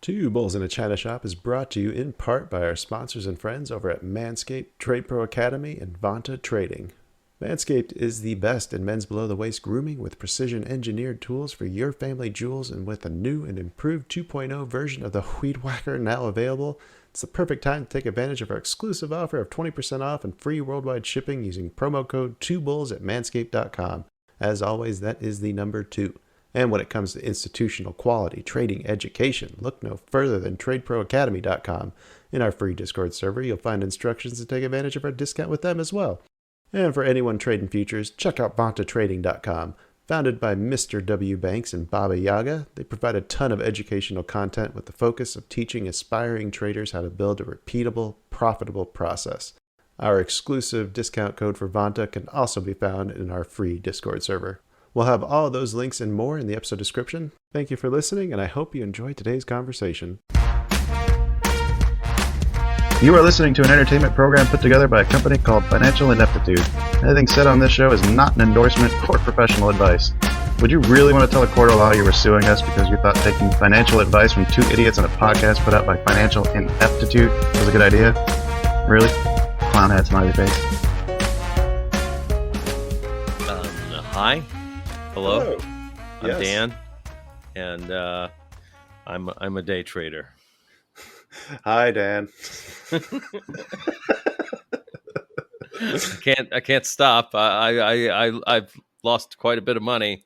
Two Bulls in a China Shop is brought to you in part by our sponsors and friends over at Manscaped, Trade Pro Academy, and Vanta Trading. Manscaped is the best in men's below-the-waist grooming with precision-engineered tools for your family jewels, and with a new and improved 2.0 version of the Weed Whacker now available, it's the perfect time to take advantage of our exclusive offer of 20% off and free worldwide shipping using promo code 2bulls at manscaped.com. As always, that is the number 2. And when it comes to institutional quality trading education, look no further than tradeproacademy.com. In our free Discord server, you'll find instructions to take advantage of our discount with them as well. And for anyone trading futures, check out vantatrading.com. Founded by Mr. W. Banks and Baba Yaga, they provide a ton of educational content with the focus of teaching aspiring traders how to build a repeatable, profitable process. Our exclusive discount code for Vanta can also be found in our free Discord server. We'll have all of those links and more in the episode description. Thank you for listening, and I hope you enjoyed today's conversation. You are listening to an entertainment program put together by a company called Financial Ineptitude. Anything said on this show is not an endorsement or professional advice. Would you really want to tell a court of law you were suing us because you thought taking financial advice from two idiots on a podcast put out by Financial Ineptitude was a good idea? Really? Clown hat smiley face. Hi. Hello. I'm Yes. Dan, and I'm a day trader. Hi, Dan. I can't stop. I've lost quite a bit of money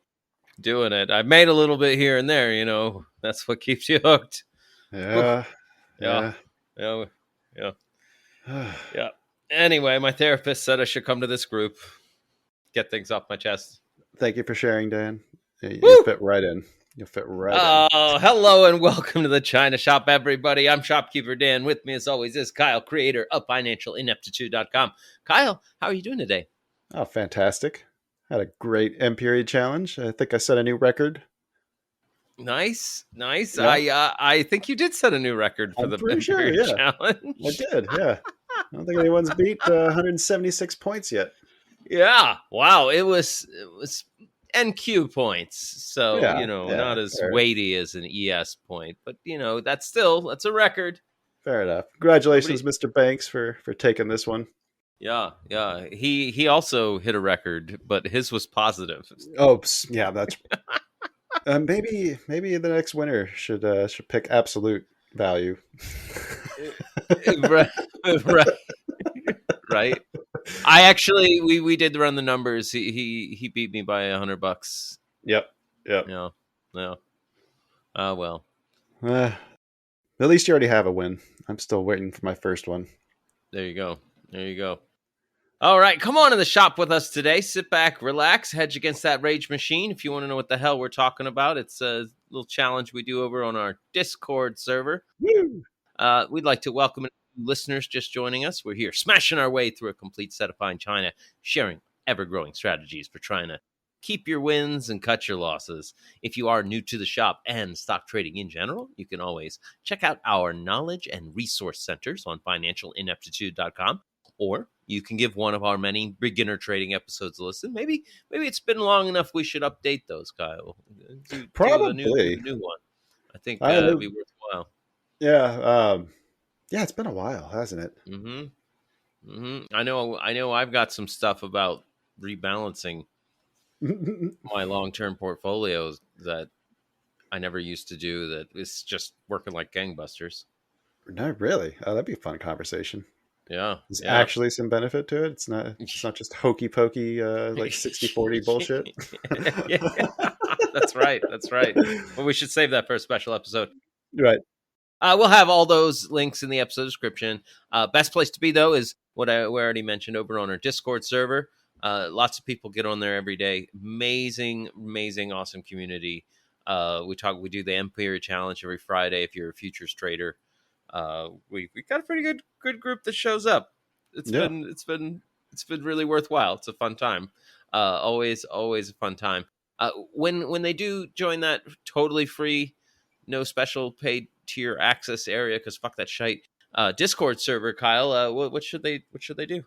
doing it. I've made a little bit here and there. You know, that's what keeps you hooked. Yeah. Yeah. Yeah. Anyway, my therapist said I should come to this group, get things off my chest. Thank you for sharing, Dan. You fit right in. You'll fit right in. Oh, hello and welcome to the China Shop, everybody. I'm Shopkeeper Dan. With me, as always, is Kyle, creator of financialineptitude.com. Kyle, how are you doing today? Oh, fantastic. Had a great M period challenge. I think I set a new record. Nice. Yeah. I think you did set a new record for I'm the pretty sure, Period yeah. challenge. I did, yeah. I don't think anyone's beat 176 points yet. Yeah. Wow. It was NQ points, so Yeah, not as fair. weighty as an ES point, but that's a record. Fair enough. Congratulations, Mr. Banks, for taking this one. Yeah. He also hit a record, but his was positive. Oh, yeah, that's maybe the next winner should pick absolute value. right. I actually we did run the numbers. He beat me by $100. Yep. Yeah. Well. At least you already have a win. I'm still waiting for my first one. There you go. All right, come on in the shop with us today. Sit back, relax, hedge against that rage machine. If you want to know what the hell we're talking about, it's a little challenge we do over on our Discord server. Woo! We'd like to welcome listeners just joining us. We're here smashing our way through a complete set of fine china, sharing ever-growing strategies for trying to keep your wins and cut your losses. If you are new to the shop and stock trading in general, you can always check out our knowledge and resource centers on financialineptitude.com, or you can give one of our many beginner trading episodes a listen. Maybe it's been long enough we should update those, Kyle. Probably. Do a new one. I think it'd be worthwhile. Yeah. Yeah, it's been a while, hasn't it? I know I've got some stuff about rebalancing my long-term portfolios that I never used to do, that is just working like gangbusters. No, really? Oh, that'd be a fun conversation. Yeah. There's actually some benefit to it. It's not just hokey pokey like 60-40 bullshit. Yeah. That's right. Well, we should save that for a special episode. Right. We'll have all those links in the episode description. Best place to be, though, is what we already mentioned over on our Discord server. Lots of people get on there every day. Amazing, awesome community. We do the M period challenge every Friday. If you're a futures trader, we got a pretty good group that shows up. It's been really worthwhile. It's a fun time. Always a fun time. When they do join that totally free, no special paid tier access area, because fuck that shite, Discord server, Kyle, what should they do?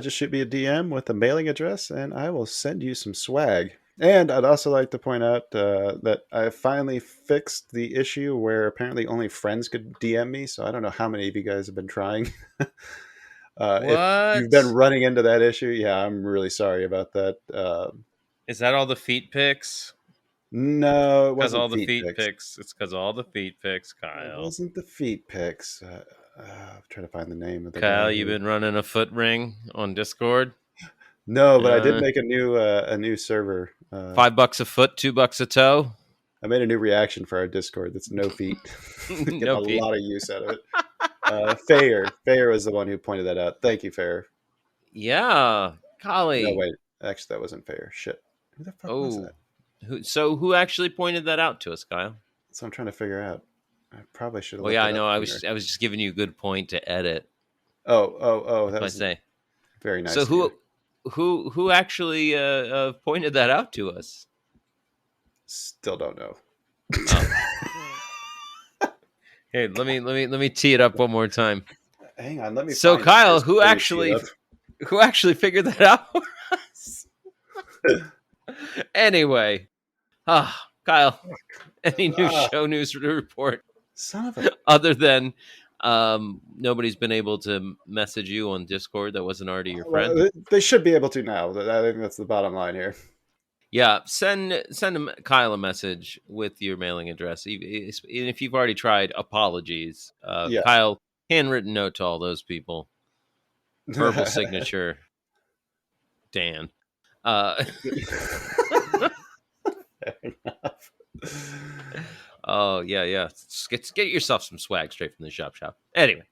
Just shoot me a DM with a mailing address and I will send you some swag. And I'd also like to point out that I finally fixed the issue where apparently only friends could DM me. So I don't know how many of you guys have been trying. If you've been What? running into that issue, yeah, I'm really sorry about that. Is that all the feet pics? No, it Because wasn't all the feet feet pics. pics. It's because all the feet pics, It Kyle. wasn't the feet pics. I'm trying to find the name of the Kyle, guy you've who. been running a foot ring on Discord. No, but I did Uh, make a new server. $5 a foot, $2 a toe. I made a new reaction for our Discord. That's no feet. Getting No a feet. lot of use out of it. Fayer was the one who pointed that out. Thank you, Fayer. Yeah, No, Kali. wait. Actually, that wasn't Fayer. Shit. Who the fuck was Oh, that? who actually pointed that out to us, Kyle? So I'm trying to figure out. I probably should have Well, looked yeah, it I up know. sooner. I was just giving you a good point to edit. Oh. That's That what I was say. very So nice of you. who actually pointed that out to us? Still don't know. Oh, hey, let me tee it up one more time. Hang on. Let me So find it Kyle, first before you tee it who actually figured that out for us? up. Anyway, Kyle, any new Ah, show news to report son of a. other than nobody's been able to message you on Discord that wasn't already your friend? Well, they should be able to now. I think that's the bottom line here. Yeah, send Kyle a message with your mailing address. Even if you've already tried, apologies. Yeah. Kyle, handwritten note to all those people. Verbal signature, Dan. Uh, Fair enough. oh yeah. Get yourself some swag straight from the shop. Anyway,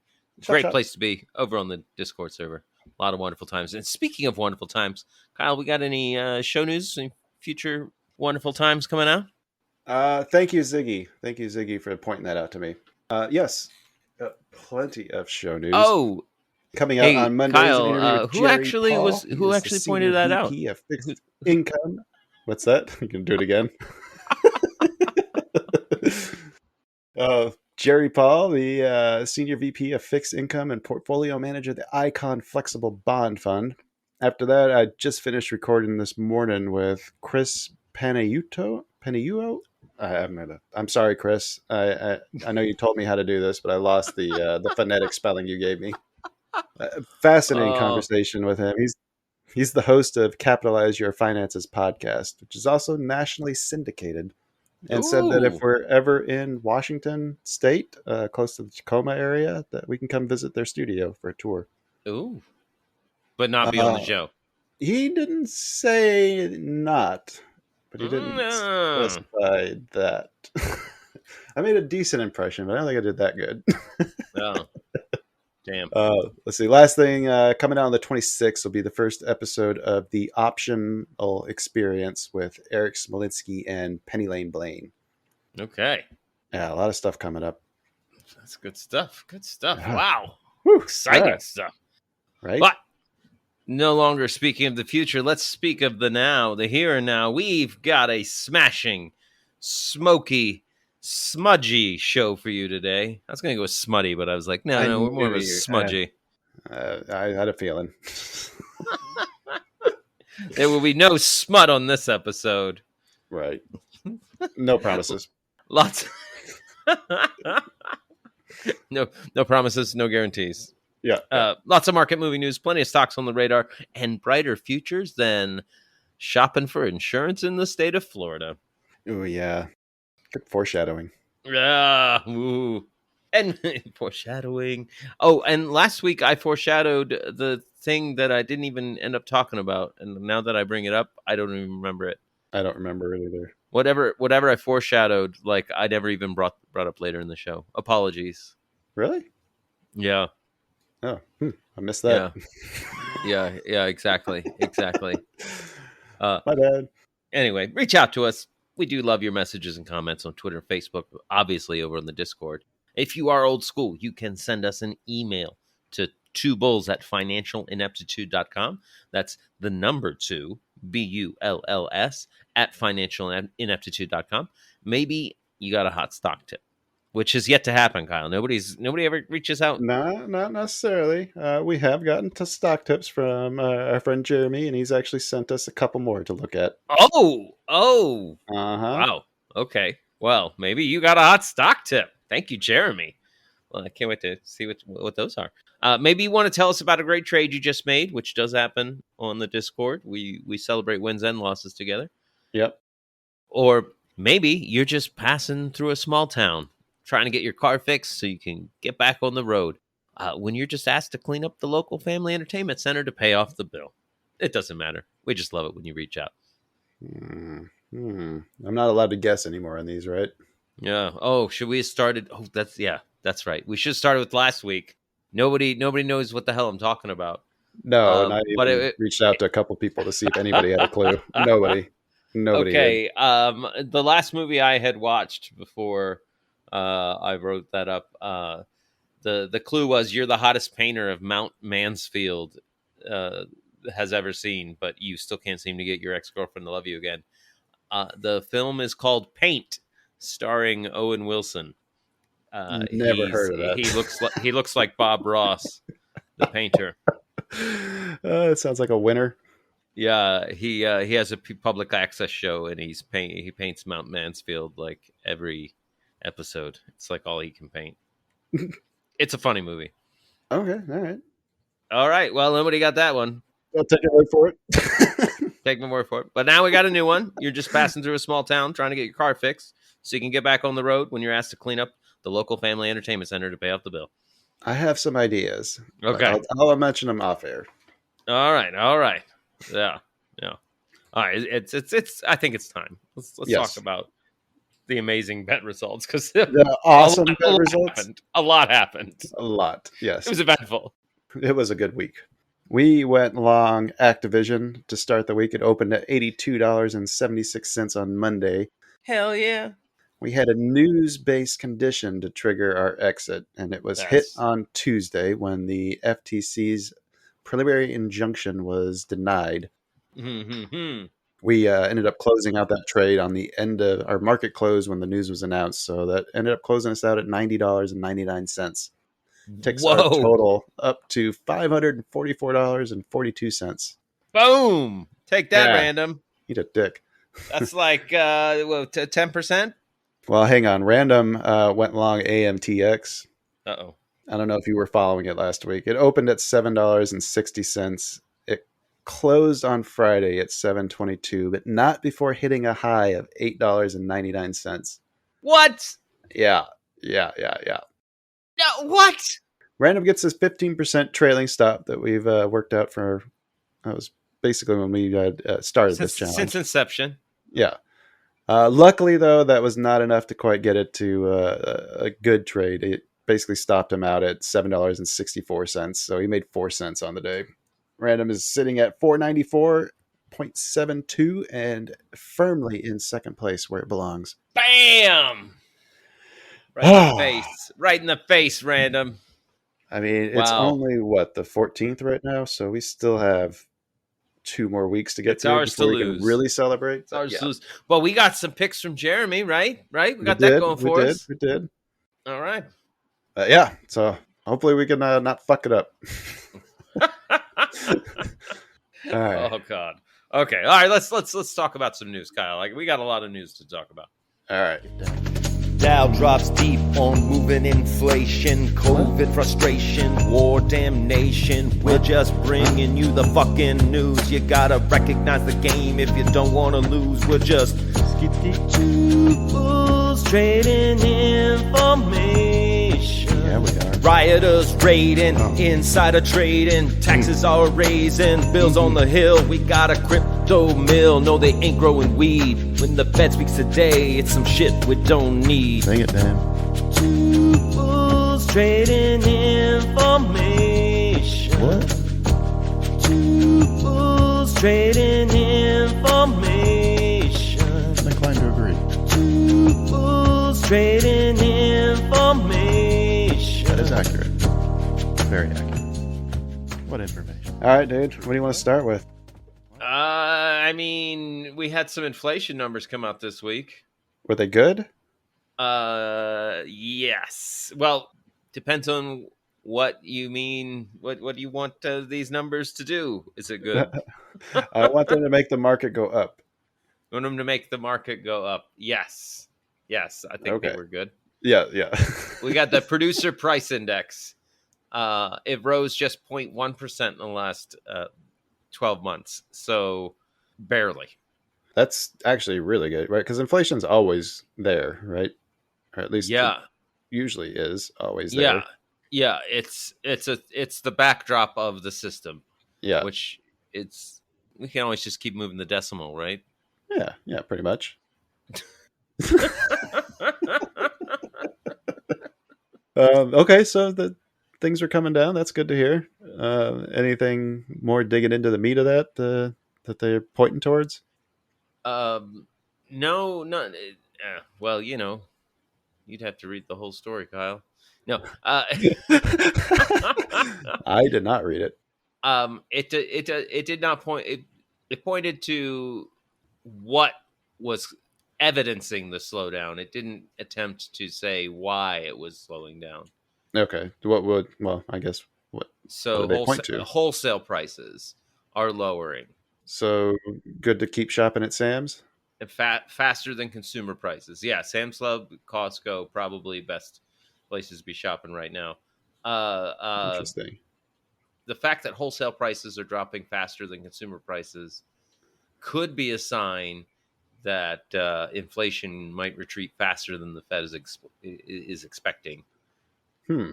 Shop, great shop. place to be over on the Discord server. A lot of wonderful times. And speaking of wonderful times, Kyle, we got any show news? Any future wonderful times coming out? Thank you, Ziggy. Thank you, Ziggy, for pointing that out to me. Yes, plenty of show news Oh, coming out on hey, Mondays. An Kyle, interview with Jerry Paul. He who is the actually pointed senior that out? VP of Who, fixed income. What's that? You can do it again. Jerry Paul, the senior VP of fixed income and portfolio manager of the Icon Flexible Bond Fund. After that, I just finished recording this morning with Chris Panayuto. I'm sorry, Chris. I know you told me how to do this, but I lost the phonetic spelling you gave me. Fascinating uh, conversation with him. He's the host of Capitalize Your Finances podcast, which is also nationally syndicated, and said that if ooh, we're ever in Washington State, close to the Tacoma area, that we can come visit their studio for a tour. ooh, but not be on the Uh, show. he didn't say not, but he didn't Mm, specify that. I made a decent impression, but I don't think I did that good. oh, damn. Let's see. Last thing coming out on the 26th will be the first episode of the Optional Experience with Eric Smolinski and Penny Lane Blaine. Okay, Yeah, a lot of stuff coming up. that's good stuff. Good stuff. Yeah. Wow, Whew. exciting Yeah, stuff. right? But no longer speaking of the future, let's speak of the now, the here and now. We've got a smashing, smoky, smudgy show for you today. I was going to go with smutty, but I was like, I no, we're more knew of a you. smudgy. I had a feeling. There will be no smut on this episode. Right. No promises. Lots. No promises, no guarantees. Yeah. Lots of market moving news, plenty of stocks on the radar, and brighter futures than shopping for insurance in the state of Florida. Oh, yeah. Good foreshadowing. Ooh. And foreshadowing. Oh, and last week I foreshadowed the thing that I didn't even end up talking about, and now that I bring it up, I don't even remember it. I don't remember it either. Whatever I foreshadowed, like I never even brought up later in the show. Apologies. Really? Yeah, Oh, I missed yeah, that. yeah. Exactly. Uh, My bad. anyway, reach out to us. We do love your messages and comments on Twitter and Facebook, obviously over on the Discord. If you are old school, you can send us an email to twobulls at financialineptitude.com. That's the number 2, BULLS, at financialineptitude.com. Maybe you got a hot stock tip. which has yet to happen, Kyle. Nobody ever reaches out. No, not necessarily. We have gotten to stock tips from our friend Jeremy, and he's actually sent us a couple more to look at. Oh, Uh-huh. wow. Okay. Well, maybe you got a hot stock tip. Thank you, Jeremy. Well, I can't wait to see what those are. Maybe you want to tell us about a great trade you just made, which does happen on the Discord. We celebrate wins and losses together. Yep. Or maybe you're just passing through a small town, trying to get your car fixed so you can get back on the road. When you're just asked to clean up the local family entertainment center to pay off the bill. It doesn't matter. We just love it when you reach out. I'm not allowed to guess anymore on these, right? Yeah. Oh, should we have started? Oh, that's right. We should have started with last week. Nobody knows what the hell I'm talking about. No, and I but even reached out to a couple people to see if anybody had a clue. Nobody okay. did. The last movie I had watched before I wrote that up, the clue was you're the hottest painter of Mount Mansfield has ever seen, but you still can't seem to get your ex-girlfriend to love you again. The film is called Paint, starring Owen Wilson. Never heard of that. He looks like Bob Ross, the painter. It sounds like a winner. Yeah, he has a public access show, and he paints Mount Mansfield like every episode. It's like all he can paint. It's a funny movie. Okay, All right. Well, nobody got that one. I'll take your word for it. Take my word for it. But now we got a new one. You're just passing through a small town trying to get your car fixed so you can get back on the road when you're asked to clean up the local family entertainment center to pay off the bill. I have some ideas. Okay. I'll mention them off air. All right. Yeah. All right. It's. I think it's time. Let's Yes. talk about the amazing bet results because The awesome bet results. A lot happened. A lot. Yes. It was eventful. It was a good week. We went long Activision to start the week. It opened at $82.76 on Monday. Hell yeah. We had a news-based condition to trigger our exit, and it was hit on Tuesday when the FTC's preliminary injunction was denied. Mm-hmm. We ended up closing out that trade on the end of our market close when the news was announced, so that ended up closing us out at $90.99. Takes our total up to $544.42. Boom! Take that, Random. Eat a dick. That's like 10%. Well, hang on. Random went long AMTX. Uh-oh. I don't know if you were following it last week. It opened at $7.60. It closed on Friday at $7.22, but not before hitting a high of $8.99. What? Yeah. No, what? Random gets this 15% trailing stop that we've worked out for. That was basically when we started this challenge. Since inception. Yeah. Luckily, though, that was not enough to quite get it to a good trade. It basically stopped him out at $7.64. So he made 4 cents on the day. Random is sitting at 494.72 and firmly in second place where it belongs. Bam! Right in the face. Right in the face, Random. I mean, it's only, the 14th right now? So we still have 2 more weeks to get to before we can really celebrate. It's ours to lose. Well, we got some picks from Jeremy, right? We got that going for us. We did. All right. Yeah, so hopefully we can not fuck it up. All right. Oh, God. Okay. All right, let's talk about some news, Kyle. Like, we got a lot of news to talk about. All right. Dow drops deep on moving inflation, COVID frustration, war damnation. We're just bringing you the fucking news. You gotta recognize the game if you don't wanna lose. We're just two bulls trading information. Yeah, we are. Rioters raiding, insider trading, taxes are raising, bills on the hill. We got a crypto mill. No, they ain't growing weed. When the Fed speaks today, it's some shit we don't need. Sing it, Dan. Two bulls trading information. What? Two bulls trading information. I'm inclined to agree. Two bulls trading information. That is accurate. Very accurate. What information? All right, dude. What do you want to start with? I mean, we had some inflation numbers come out this week. Were they good? Yes. Well, depends on what you mean. What do you want these numbers to do? Is it good? I want them to make the market go up. Want them to make the market go up? Yes. Yes, I think they Okay. were good. Yeah, yeah. We got the producer price index. It rose just 0.1% in the last 12 months. So barely. That's actually really good, right? Because inflation's always there, right? Or at least it Yeah. usually is always Yeah. there. Yeah. It's the backdrop of the system, Yeah, which it's we can always just keep moving the decimal, right? yeah, yeah, pretty much. Okay, so the things are coming down. That's good to hear. Anything more digging into the meat of that they're pointing towards? um no, not well, you'd have to read the whole story, Kyle. No. I did not read it. It did not point. It pointed to what was evidencing the slowdown. It didn't attempt to say why it was slowing down. Okay, what would? Well, I guess what So did they point to? wholesale prices are lowering So good to keep shopping at Sam's. and faster than consumer prices. Yeah, Sam's Club, Costco, probably best places to be shopping right now. Uh, uh, Interesting. the fact that wholesale prices are dropping faster than consumer prices could be a sign that inflation might retreat faster than the Fed is expecting. Hmm.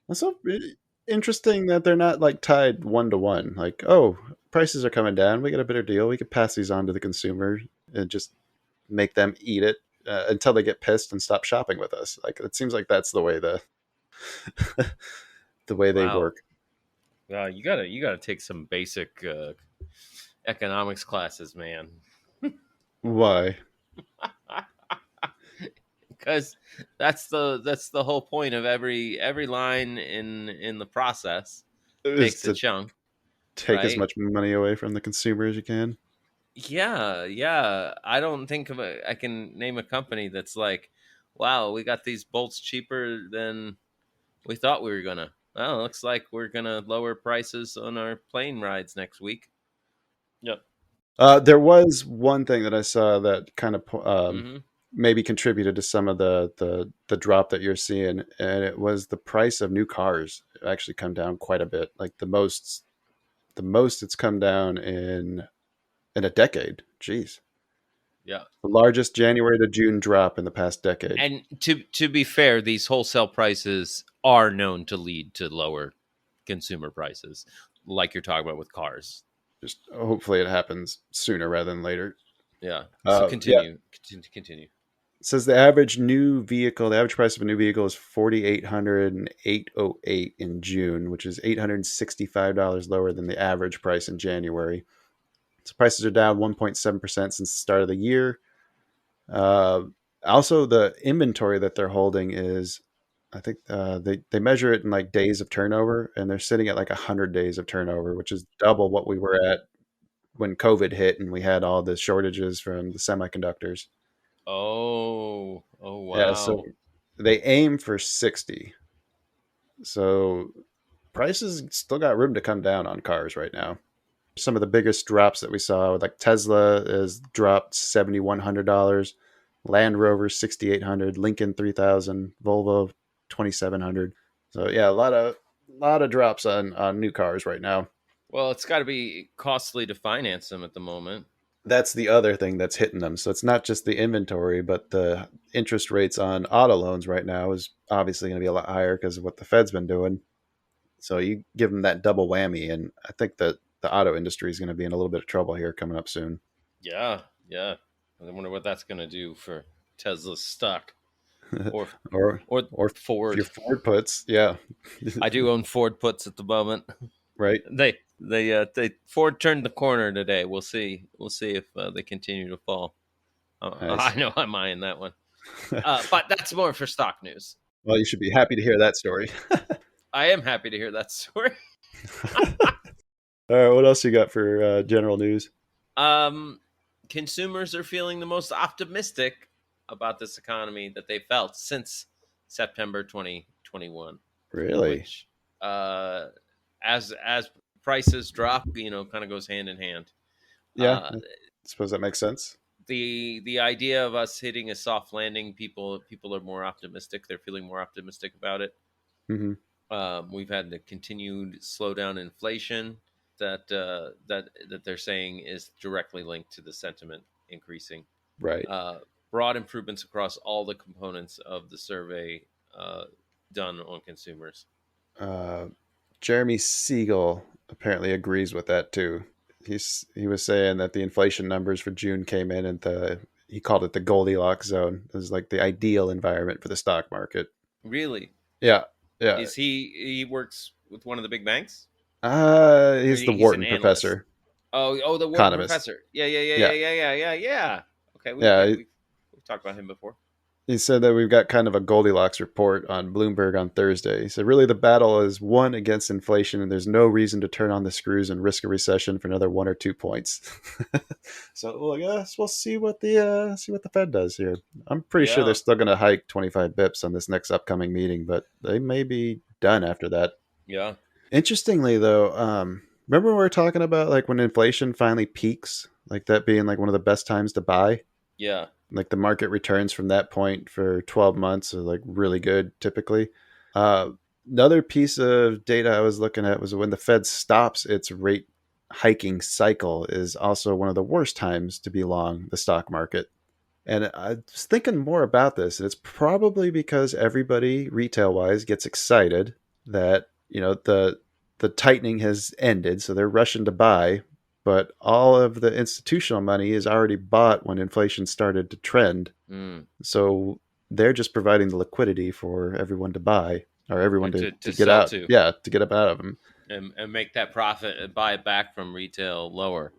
That's so interesting that they're not like tied one to one. Like, oh, prices are coming down. We get a better deal. We could pass these on to the consumer and just make them eat it until they get pissed and stop shopping with us. Like, it seems like that's the way the way they Wow, work. you gotta take some basic economics classes, man, Why? because that's the whole point of every line in the process Is takes a to chunk, take as right? much money away from the consumer as you can. Yeah, yeah. I don't think I can name a company that's like, wow, we got these bolts cheaper than we thought we were gonna. Well, it looks like we're gonna lower prices on our plane rides next week. Yep. There was one thing that I saw that kind of Mm-hmm. maybe contributed to some of the drop that you're seeing, and it was the price of new cars actually come down quite a bit. Like the most it's come down in a decade. Jeez, Yeah. the largest January to June drop in the past decade. And to be fair, these wholesale prices are known to lead to lower consumer prices, like you're talking about with cars. Just hopefully it happens sooner rather than later. Yeah. So Yeah, continue. it says the average price of a new vehicle is 4,800 and 808 in June, which is $865 lower than the average price in January. So prices are down 1.7% since the start of the year. Uh, Also, the inventory that they're holding is, I think they measure it in like days of turnover, and they're sitting at like 100 days of turnover, which is double what we were at when COVID hit and we had all the shortages from the semiconductors. Oh, Yeah, so wow. they aim for 60. So prices still got room to come down on cars right now. Some of the biggest drops that we saw, like Tesla, has dropped $7,100, Land Rover 6,800, Lincoln 3,000, Volvo 2,700. So yeah, a lot of drops on new cars right now. Well, it's got to be costly to finance them at the moment. That's the other thing that's hitting them. So it's not just the inventory, but the interest rates on auto loans right now is obviously going to be a lot higher because of what the Fed's been doing. So you give them that double whammy, and I think that the auto industry is going to be in a little bit of trouble here coming up soon. Yeah, yeah. I wonder what that's going to do for Tesla's stock or or or or if your Ford. Ford puts, yeah, I do own Ford puts at the moment. right. They Ford turned the corner today. We'll see. We'll see if they continue to fall. I Nice. know I'm eyeing that one. But that's more for stock news. Well, you should be happy to hear that story. I am happy to hear that story. All right, what else you got for general news? Um, Consumers are feeling the most optimistic about this economy that they felt since September 2021. Really? Which, as prices drop, kind of goes hand in hand. Yeah, Uh, I suppose that makes sense. the idea of us hitting a soft landing, people are more optimistic. They're feeling more optimistic about it. Hmm. We've had the continued slowdown in inflation that they're saying is directly linked to the sentiment increasing. Right. Uh, Broad improvements across all the components of the survey done on consumers. Uh, Jeremy Siegel apparently agrees with that too. He was saying that the inflation numbers for June came in at he called it the Goldilocks zone. It was like the ideal environment for the stock market. Really? Yeah, yeah. Is he works with one of the big banks? Or He's the he's an Wharton analyst? professor, Oh, the Wharton economist. professor. Yeah. Yeah, Okay, yeah. we've talked about him before. He said that we've got kind of a Goldilocks report on Bloomberg on Thursday. He said, really, the battle is won against inflation, and there's no reason to turn on the screws and risk a recession for another 1 or 2 points. So, well, I guess we'll see what the Fed does here. I'm pretty sure they're Yeah, still going to hike 25 bips on this next upcoming meeting, but they may be done after that. yeah, Interestingly, though, remember we were talking about like when inflation finally peaks, like that being like one of the best times to buy? yeah, Like the market returns from that point for 12 months are like really good typically. Uh, Another piece of data I was looking at was when the Fed stops its rate hiking cycle is also one of the worst times to be long the stock market. And I was thinking more about this, and it's probably because everybody retail wise gets excited that the tightening has ended, so they're rushing to buy, but all of the institutional money is already bought when inflation started to trend. mm. So they're just providing the liquidity for everyone to buy or everyone And to to get sell out. to Yeah, to get up out of them. and make that profit and buy it back from retail lower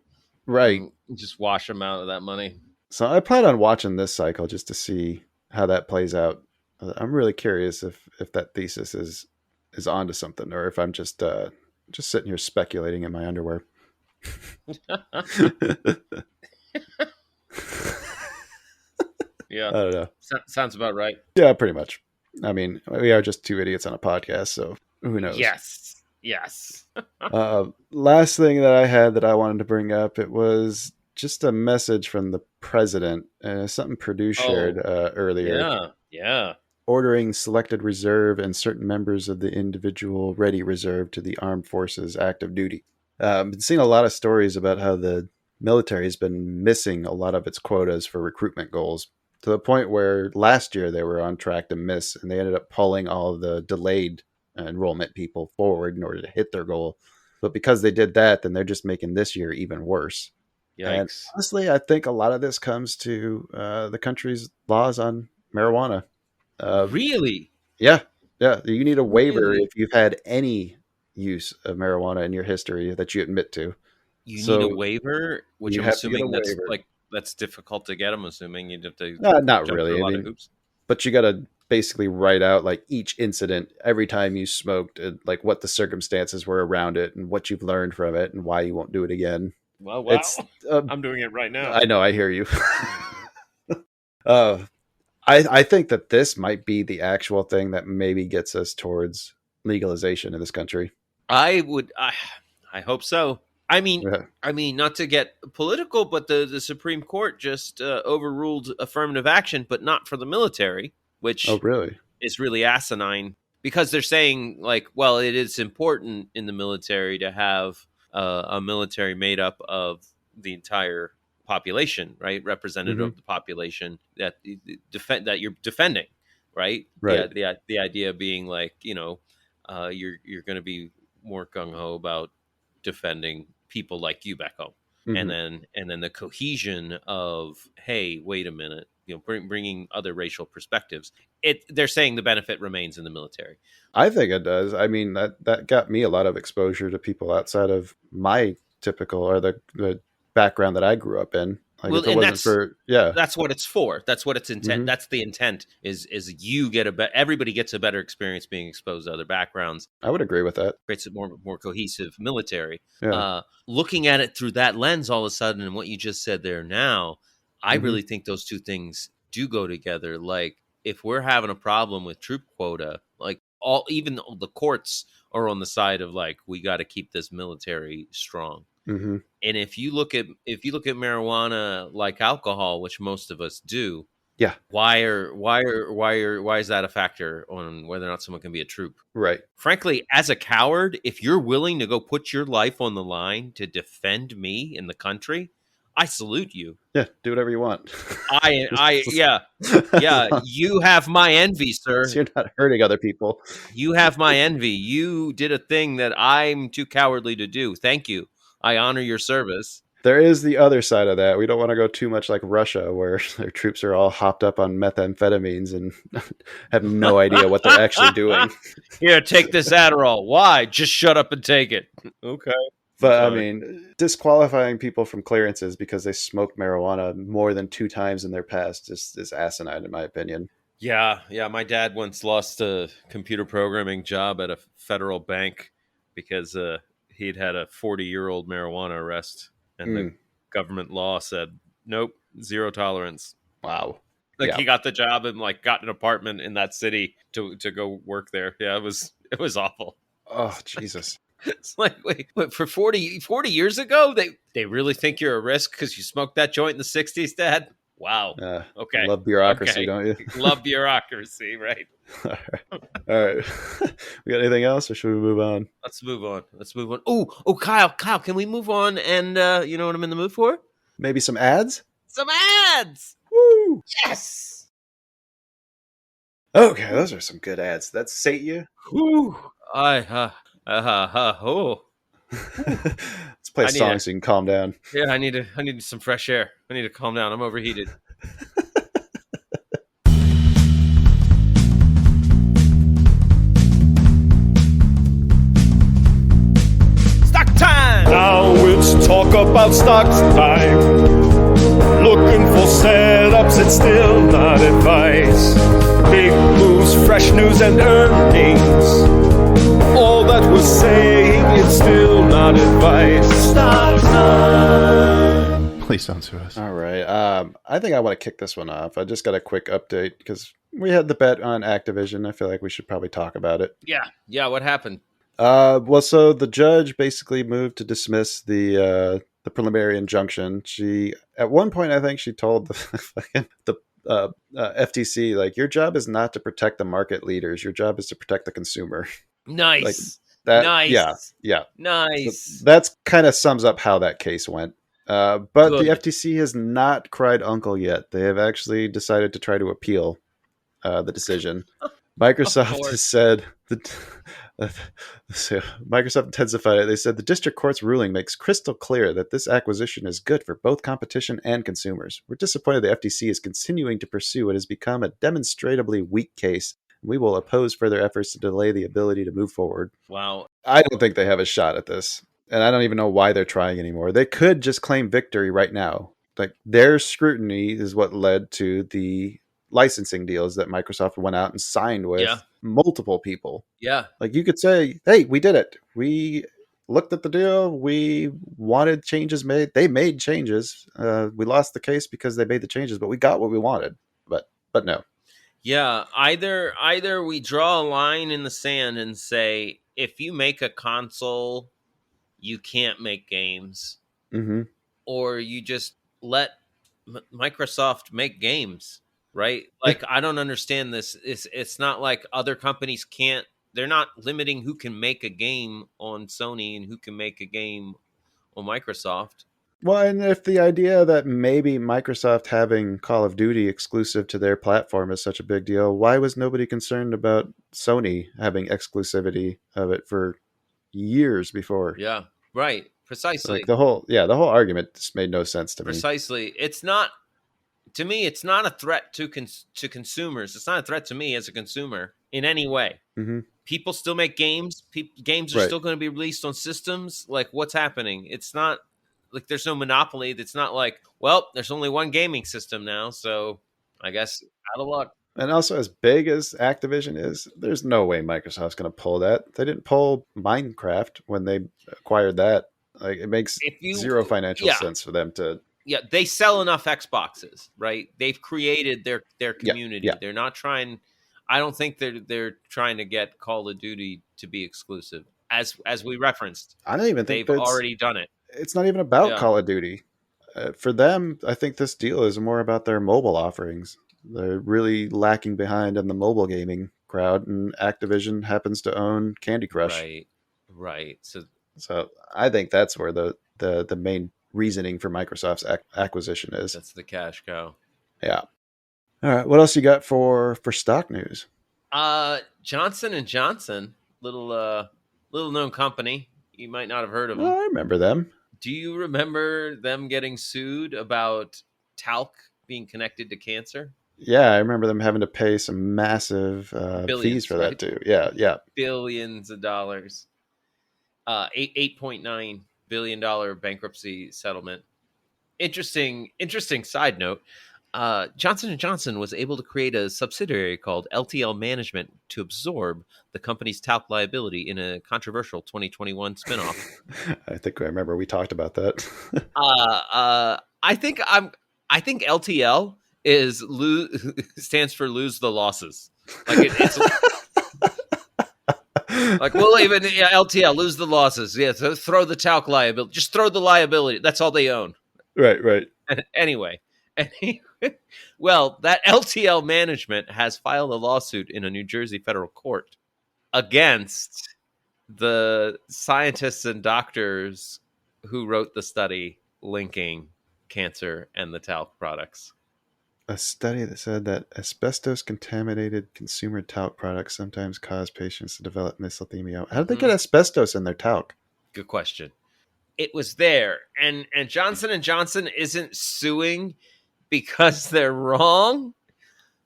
Right. and just wash them out of that money. So I plan on watching this cycle just to see how that plays out. I'm really curious if that thesis is onto something, or if I'm just sitting here speculating in my underwear. Yeah, I don't know. sounds about right. Yeah, pretty much. I mean, we are just two idiots on a podcast, so who knows? Yes. Last thing that I had that I wanted to bring up, it was just a message from the president, something Purdue shared Oh, earlier, yeah. ordering selected reserve and certain members of the individual ready reserve to the armed forces active duty. I've been seeing a lot of stories about how the military has been missing a lot of its quotas for recruitment goals, to the point where last year they were on track to miss, and they ended up pulling all of the delayed enrollment people forward in order to hit their goal. But because they did that, then they're just making this year even worse. And Yikes. honestly, I think a lot of this comes to the country's laws on marijuana. Uh, Really? yeah, yeah. You need a waiver Really? if you've had any use of marijuana in your history that you admit to. You need a So waiver, which you I'm have to get a assuming waiver. that's difficult to get. I'm assuming you'd have to Not jump through really. a I lot of mean, hoops. but you got to basically write out like each incident every time you smoked, and like what the circumstances were around it, and what you've learned from it, and why you won't do it again. Well, It's I'm doing it right now. I know, I hear you. uh, I think that this might be the actual thing that maybe gets us towards legalization in this country. I hope so. I mean, Yeah. not to get political, but the Supreme Court just overruled affirmative action, but not for the military, Oh, which really? is really asinine because they're saying like, well, it is important in the military to have a military made up of the entire population, right? Representative Hmm. of the population that that you're defending, right? Right. The idea being like, you're going to be more gung ho about defending people like you back home, Hmm. and then the cohesion of, hey, wait a minute, bringing other racial perspectives. They're saying the benefit remains in the military. I think it does. I mean, that got me a lot of exposure to people outside of my typical or the background that I grew up in. Like Well, if it and wasn't for yeah. that's what it's for. That's what its intent. Hmm. That's the intent. Is you get everybody gets a better experience being exposed to other backgrounds. I would agree with that. Creates a more cohesive military. Yeah. Looking at it through that lens, all of a sudden, and what you just said there now, I Hmm. really think those two things do go together. Like if we're having a problem with troop quota, like even the courts are on the side of like we got to keep this military strong. Mm-hmm. And if you look at marijuana like alcohol, which most of us do, Yeah. why is that a factor on whether or not someone can be a troop? Right. Frankly, as a coward, if you're willing to go put your life on the line to defend me in the country, I salute you. Yeah, do whatever you want. Yeah. You have my envy, sir. So you're not hurting other people. You have my envy. You did a thing that I'm too cowardly to do. Thank you. I honor your service. There is the other side of that. We don't want to go too much like Russia, where their troops are all hopped up on methamphetamines and have no idea what they're actually doing. Here, take this Adderall. Why? Just shut up and take it. Okay. But I mean, disqualifying people from clearances because they smoked marijuana more than 2 times in their past is asinine, in my opinion. Yeah. My dad once lost a computer programming job at a federal bank because he'd had a 40-year-old marijuana arrest. And the government law said, nope, 0 tolerance. Wow. Like he got the job and like got an apartment in that city to go work there. Yeah, it was awful. Oh, Jesus. It's like, wait, for 40 years ago, they really think you're a risk because you smoked that joint in the 60s, Dad? Wow. Okay. Love bureaucracy, don't you? Love bureaucracy, right? All right. We got anything else, or should we move on? Let's move on. Oh, Kyle, can we move on? And you know what I'm in the mood for? Maybe some ads? Some ads! Woo! Yes! Okay, those are some good ads. That sate you? Whew. Oh. Let's play a song so you can calm down. Yeah, I need some fresh air. I need to calm down. I'm overheated. Stock time! Now it's talk about stocks time. Looking for setups, it's still not advice. Big moves, fresh news, and earnings. All that we're saying, it's still not advice. Stock time. Please don't sue us. All right. I think I want to kick this one off. I just got a quick update because we had the bet on Activision. I feel like we should probably talk about it. Yeah. What happened? Well, so the judge basically moved to dismiss the preliminary injunction. She, at one point, I think she told the FTC, like, your job is not to protect the market leaders. Your job is to protect the consumer. Nice. Like that. Nice. Yeah. Nice. So that's kind of sums up how that case went. But Good. the FTC has not cried uncle yet. They have actually decided to try to appeal the decision. Microsoft has said Microsoft intensified it. They said the district court's ruling makes crystal clear that this acquisition is good for both competition and consumers. We're disappointed the FTC is continuing to pursue what has become a demonstrably weak case. We will oppose further efforts to delay the ability to move forward. Wow. I don't think they have a shot at this. And I don't even know why they're trying anymore. They could just claim victory right now. Like, their scrutiny is what led to the licensing deals that Microsoft went out and signed with multiple people. Yeah. Like, you could say, hey, we did it. We looked at the deal. We wanted changes made. They made changes. We lost the case because they made the changes, but we got what we wanted. But no. Yeah. Either we draw a line in the sand and say, if you make a console, you can't make games. Mm-hmm. Or you just let Microsoft make games, right? Like, I don't understand this. It's not like other companies can't. They're not limiting who can make a game on Sony and who can make a game on Microsoft. Well, and if the idea that maybe Microsoft having Call of Duty exclusive to their platform is such a big deal, why was nobody concerned about Sony having exclusivity of it for years before? Yeah, right. Precisely. Like the whole argument just made no sense to me. Precisely. It's not, to me, it's not a threat to consumers. It's not a threat to me as a consumer in any way. Mm-hmm. People still make games. Games are still going to be released on systems. Like, what's happening? It's not like there's no monopoly. It's not like, well, there's only one gaming system now, so I guess out of luck. And also, as big as Activision is, there's no way Microsoft's going to pull that. They didn't pull Minecraft when they acquired that. Like, it makes zero financial sense for them to Yeah, they sell enough Xboxes, right? They've created their Yeah, community. yeah. They're not trying. I don't think they're trying to get Call of Duty to be exclusive. As we referenced, I don't even think they've that's. already done it. It's not even about Yeah, Call of Duty. For them, I think this deal is more about their mobile offerings. They're really lacking behind in the mobile gaming crowd, and Activision happens to own Candy Crush. right, right. So So I think that's where the main reasoning for Microsoft's acquisition is. that's the cash cow. Yeah. All right. What else you got for stock news? Johnson and Johnson, little known company. You might not have heard of them. Oh, I remember them. Do you remember them getting sued about talc being connected to cancer? Yeah, I remember them having to pay some massive fees Billions, for right? that too. Yeah, yeah. Billions of dollars. 8.9 billion dollar bankruptcy settlement. Interesting side note. Johnson & Johnson was able to create a subsidiary called LTL Management to absorb the company's talc liability in a controversial 2021 spinoff. I think I remember we talked about that. I think LTL is stands for lose the losses. Like it's like we'll even LTL lose the losses. Yeah, so throw the talc liability. Just throw the liability. That's all they own. Right. Anyway, well, that LTL management has filed a lawsuit in a New Jersey federal court against the scientists and doctors who wrote the study linking cancer and the talc products. A study that said that asbestos contaminated consumer talc products sometimes cause patients to develop mesothelioma. How did they get asbestos in their talc? Good question. It was there, and Johnson and Johnson isn't suing because they're wrong.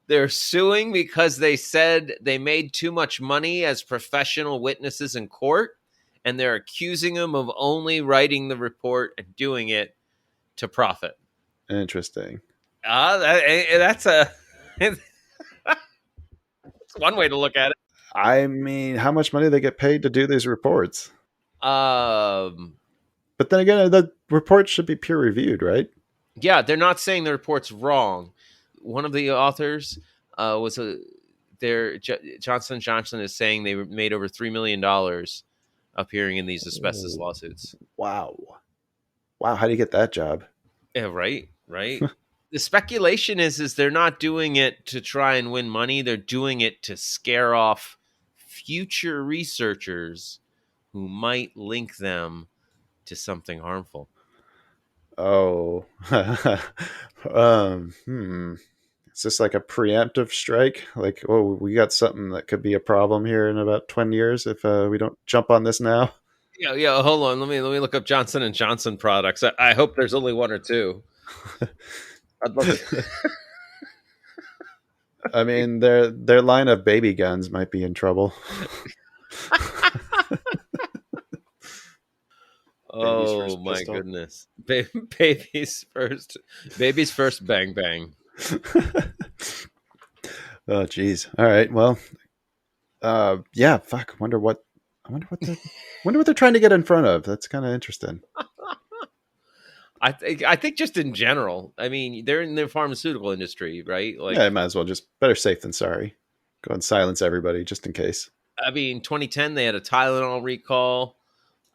They're suing because they said they made too much money as professional witnesses in court, and they're accusing them of only writing the report and doing it to profit. Interesting. That's that's one way to look at it. I mean, how much money they get paid to do these reports? But then again, the report should be peer reviewed, right? Yeah, they're not saying the report's wrong. One of the authors was Johnson Johnson is saying they made over $3 million appearing in these asbestos lawsuits. Wow. How do you get that job? Yeah, right. The speculation is they're not doing it to try and win money. They're doing it to scare off future researchers who might link them to something harmful. Oh. Is this like a preemptive strike? Like, oh, we got something that could be a problem here in about 20 years if we don't jump on this now? Yeah. Hold on. Let me look up Johnson and Johnson products. I hope there's only one or two. I'd love to. I mean, their line of baby guns might be in trouble. Oh my goodness! Baby's first bang bang. Oh geez. All right. Well, yeah. Fuck. Wonder what they're trying to get in front of. That's kind of interesting. I think just in general. I mean, they're in the pharmaceutical industry, right? Like, yeah, I might as well just better safe than sorry. Go and silence everybody just in case. I mean, 2010 they had a Tylenol recall.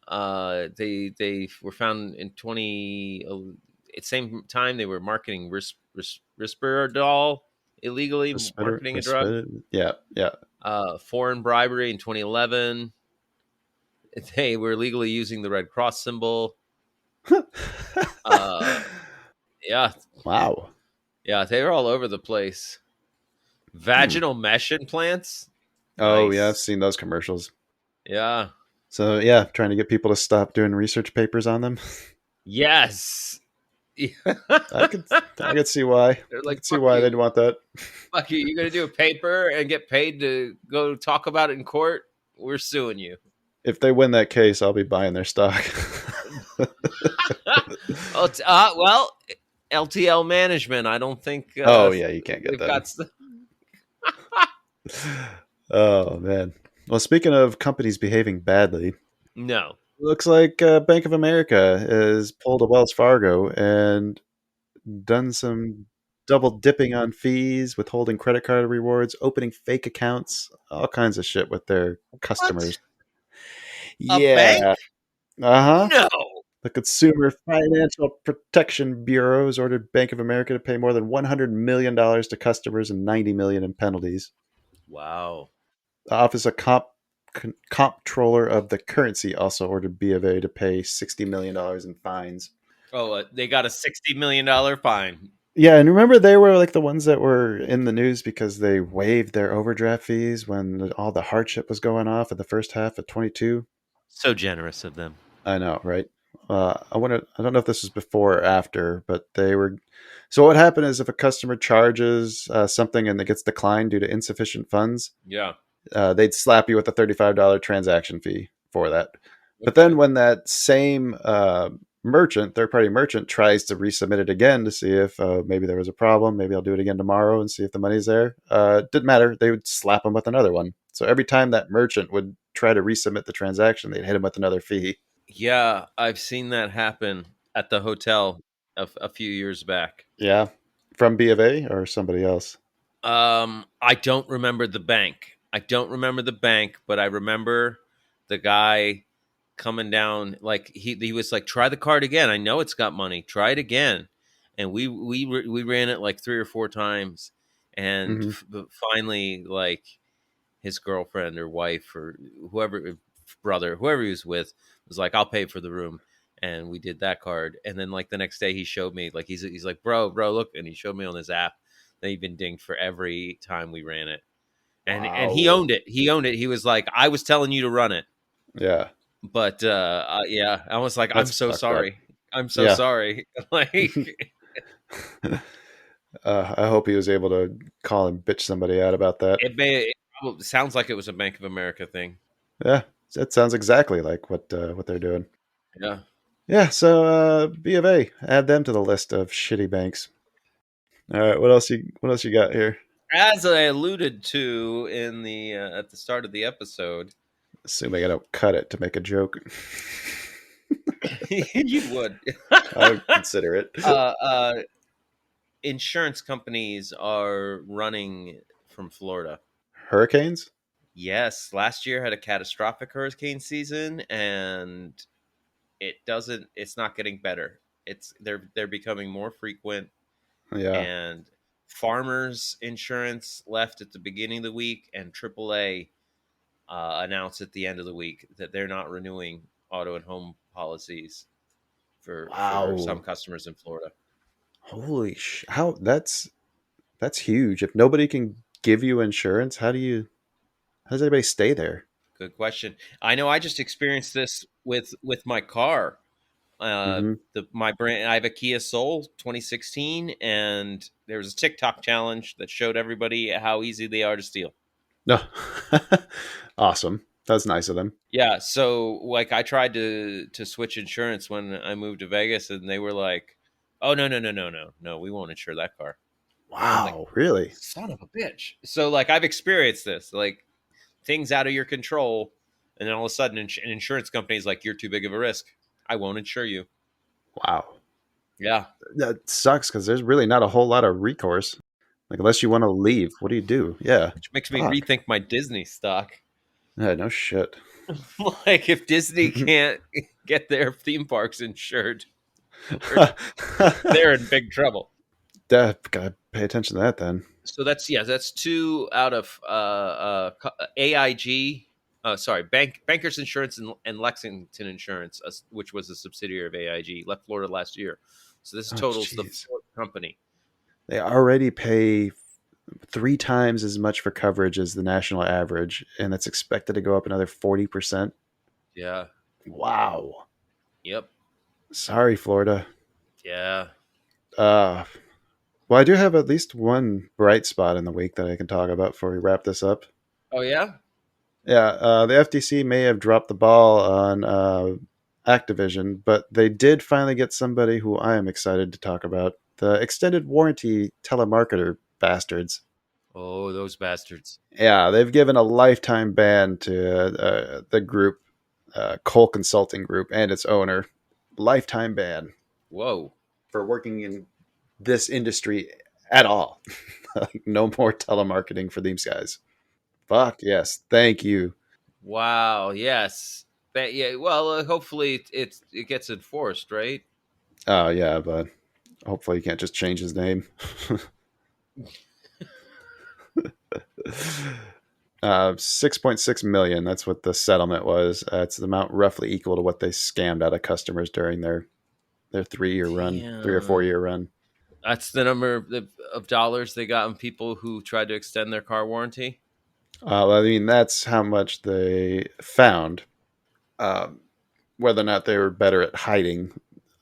They were found in at the same time they were marketing Risperdal illegally, marketing a drug. Yeah. Foreign bribery in 2011. They were illegally using the Red Cross symbol. Yeah. Wow. Yeah, they were all over the place. Vaginal mesh implants. Oh, Nice. yeah, I've seen those commercials. Yeah. So, yeah, trying to get people to stop doing research papers on them. Yes. I could see why. They're like, I could see why they'd want that. Fuck you. You're going to do a paper and get paid to go talk about it in court? We're suing you. If they win that case, I'll be buying their stock. Well, LTL management, I don't think. Oh, yeah, you can't get that. Oh, man. Well, speaking of companies behaving badly, No. looks like Bank of America has pulled a Wells Fargo and done some double dipping on fees, withholding credit card rewards, opening fake accounts, all kinds of shit with their What? customers. A bank? Yeah. Uh huh. No. The Consumer Financial Protection Bureau has ordered Bank of America to pay more than $100 million to customers and $90 million in penalties. Wow. The Office of Comptroller of the Currency also ordered B of A to pay $60 million in fines. Oh, they got a $60 million fine. Yeah, and remember they were like the ones that were in the news because they waived their overdraft fees when all the hardship was going off in the first half of 22. So generous of them. I know, right? I wonder. I don't know if this was before or after, but they were. So what happened is if a customer charges something and it gets declined due to insufficient funds, Yeah. they'd slap you with a $35 transaction fee for that. But Okay. then when that same merchant, third party merchant, tries to resubmit it again to see if maybe there was a problem, maybe I'll do it again tomorrow and see if the money's there. Didn't matter. They would slap them with another one. So every time that merchant would try to resubmit the transaction, they'd hit him with another fee. Yeah, I've seen that happen at the hotel a few years back. Yeah, from B of A or somebody else. I don't remember the bank. I don't remember the bank, but I remember the guy coming down. Like he was like, "Try the card again. I know it's got money. Try it again." And we ran it like 3 or 4 times, and Hmm. finally, like his girlfriend or wife or whoever, brother, whoever he was with, was like, "I'll pay for the room." And we did that card. And then like the next day, he showed me like he's like, bro, look, and he showed me on his app that he'd been dinged for every time we ran it. And he Wow. owned it. He owned it. He was like, I was telling you to run it, Yeah, but yeah, I was like, I'm that's so fucked up. sorry. I'm so Yeah. sorry. Like I hope he was able to call and bitch somebody out about that. it probably sounds like it was a Bank of America thing. Yeah, that sounds exactly like what they're doing. Yeah. Yeah, so B of A, add them to the list of shitty banks. All right, what else you got here? As I alluded to in the at the start of the episode, Assuming I don't cut it to make a joke. you would. I would consider it. uh, uh, Insurance companies are running from Florida. Hurricanes? Yes, last year had a catastrophic hurricane season, and it's not getting better. They're becoming more frequent, Yeah. and farmers insurance left at the beginning of the week, and AAA announced at the end of the week that they're not renewing auto and home policies for some Wow. customers in Florida. Holy how that's huge. If nobody can give you insurance, how does anybody stay there? Good question. I know I just experienced this with my car. Mm-hmm. My brand, I have a Kia Soul 2016, and there was a TikTok challenge that showed everybody how easy they are to steal. No. Awesome. That's nice of them. Yeah, so like I tried to switch insurance when I moved to Vegas, and they were like, "Oh no, we won't insure that car." And I'm like, Wow, really? "Son of a bitch!" So like I've experienced this, like things out of your control, and then all of a sudden, an insurance company is like, "You're too big of a risk. I won't insure you." Wow. Yeah, That sucks because there's really not a whole lot of recourse. Like, unless you want to leave, what do you do? Yeah. which makes me Fuck. rethink my Disney stock. Yeah, no shit. Like if Disney can't get their theme parks insured, they're in big trouble. Gotta pay attention to that then. So that's two out of AIG. Sorry, Bankers Insurance and Lexington Insurance, which was a subsidiary of AIG, left Florida last year. So this Oh, totals the jeez. fourth company. They already pay 3 times as much for coverage as the national average, and it's expected to go up another 40%. Yeah. Wow. Yep. Sorry, Florida. Yeah. Uh, well, I do have at least one bright spot in the week that I can talk about before we wrap this up. Oh yeah. Yeah, the FTC may have dropped the ball on Activision, but they did finally get somebody who I am excited to talk about: the extended warranty telemarketer bastards. Oh, those bastards. Yeah, they've given a lifetime ban to the group, Cole Consulting Group, and its owner. Lifetime ban Whoa. for working in this industry at all. Like, no more telemarketing for these guys. Fuck yes, thank you. Wow. Yes. Yeah. Well, hopefully it gets enforced, right? Oh yeah, but hopefully you can't just change his name. 6.6 million. That's what the settlement was. It's the amount roughly equal to what they scammed out of customers during their 3-year run, 3 or 4 year run. That's the number of dollars they got on people who tried to extend their car warranty. I mean, that's how much they found. Um, Whether or not they were better at hiding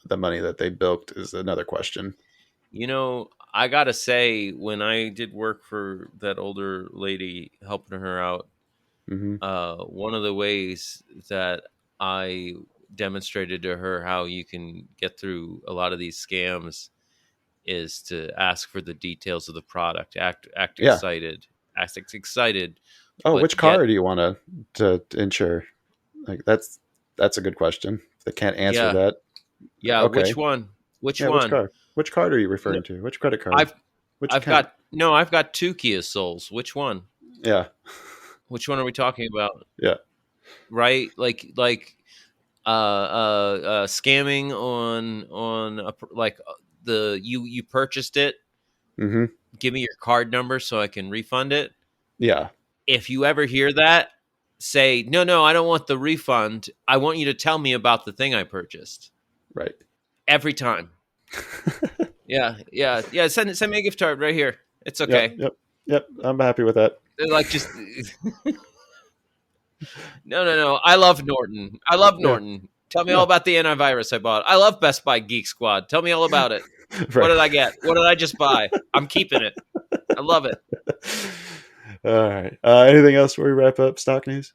the money that they bilked is another question. I gotta say, when I did work for that older lady, helping her out, Hmm. one of the ways that I demonstrated to her how you can get through a lot of these scams is to ask for the details of the product. Act Yeah. excited. Act excited, Oh, but which yet, car do you want to insure? Like that's a good question. If they can't answer yeah, that, yeah. okay. Which one? Which Yeah, which one? car? Which card are you No, referring to? Which credit card? I've Which I've account? got no. I've got two Kia Souls. Which one? Yeah, Which one are we talking about? yeah. Right? Scamming on the you purchased it. Hmm. Give me your card number so I can refund it. Yeah, If you ever hear that, say no, I don't want the refund. I want you to tell me about the thing I purchased. right. Every time. Yeah. Send me a gift card right here. It's Yep, okay. yep, yep. I'm happy with that. They're like, just no. I love Norton. I love Yeah, Norton. Tell me all yeah. about the antivirus I bought. I love Best Buy Geek Squad. Tell me all about it. What Right. did I get? What did I just buy? I'm keeping it. I love it. All right. Anything else before we wrap up stock news?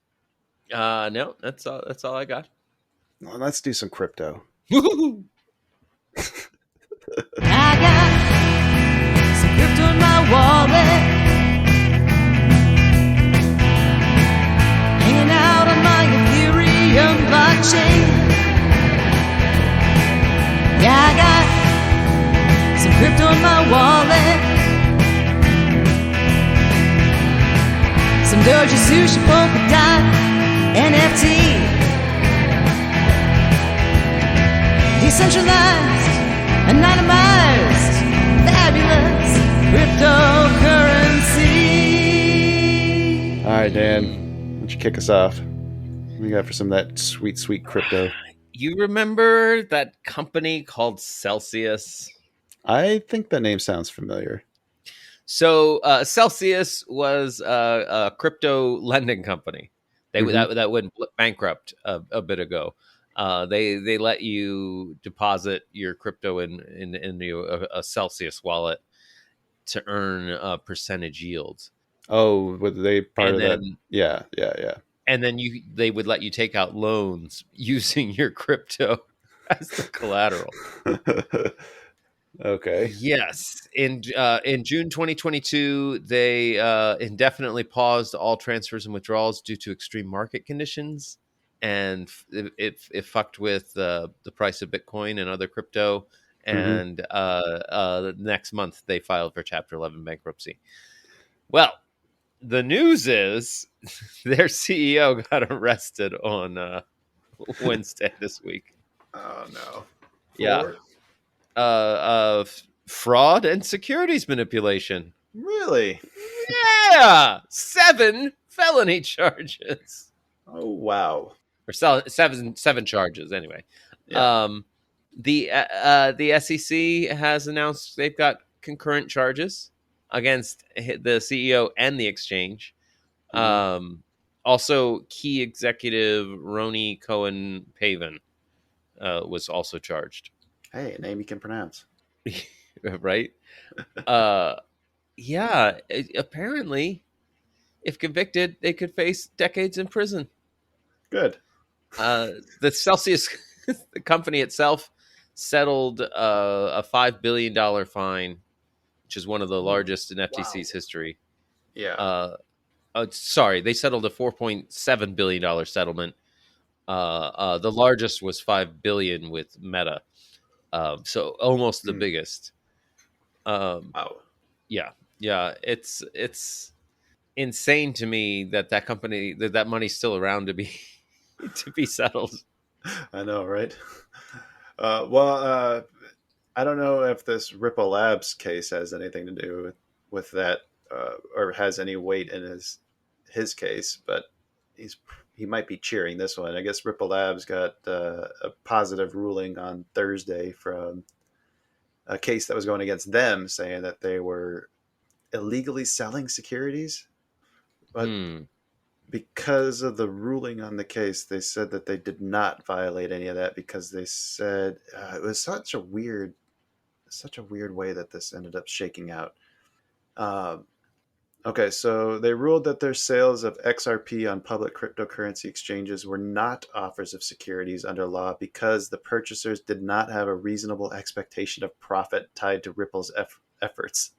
No, that's all. That's all I got. Well, let's do some crypto. Woo-hoo. I got some crypto in my wallet, hanging out on my Ethereum blockchain. Yeah, I got some crypto in my wallet, some Doji Sushi Polka Dot NFT, decentralized, anonymized, fabulous cryptocurrency. All right, Dan. Why don't you kick us off? What do you got for some of that sweet, sweet crypto? You remember that company called Celcius? I think that name sounds familiar. So Celcius was a crypto lending company. That went bankrupt a bit ago. They let you deposit your crypto in a Celsius wallet to earn a percentage yield, Oh, were they part and of that? then Yeah. they would let you take out loans using your crypto as the collateral. Okay. Yes, in June 2022, they indefinitely paused all transfers and withdrawals due to extreme market conditions, and it fucked with the price of Bitcoin and other crypto. Mm-hmm. And the next month, they filed for Chapter 11 bankruptcy. Well, the news is their CEO got arrested on Wednesday this week. Oh no. Yeah. Fraud and securities manipulation. Really? Yeah, 7 felony charges, Oh wow. or seven charges anyway. Yeah. The SEC has announced they've got concurrent charges against the CEO and the exchange. Also, key executive Roni Cohen Paven was also charged. Hey, a name you can pronounce. Right? Yeah. Apparently, if convicted, they could face decades in prison. Good. The Celsius, the company itself, settled a $5 billion fine, which is one of the largest in FTC's history. Yeah. Sorry, they settled a $4.7 billion settlement. The largest was $5 billion with Meta. So almost the biggest. Wow. Yeah. It's insane to me that company that money's still around to be to be settled. I know, right? Well, I don't know if this Ripple Labs case has anything to do with that, or has any weight in his case, but he might be cheering this one. I guess Ripple Labs got a positive ruling on Thursday from a case that was going against them, saying that they were illegally selling securities, but Hmm. because of the ruling on the case, they said that they did not violate any of that because they said it was such a weird way that this ended up shaking out. Um, okay, so they ruled that their sales of XRP on public cryptocurrency exchanges were not offers of securities under law because the purchasers did not have a reasonable expectation of profit tied to Ripple's efforts.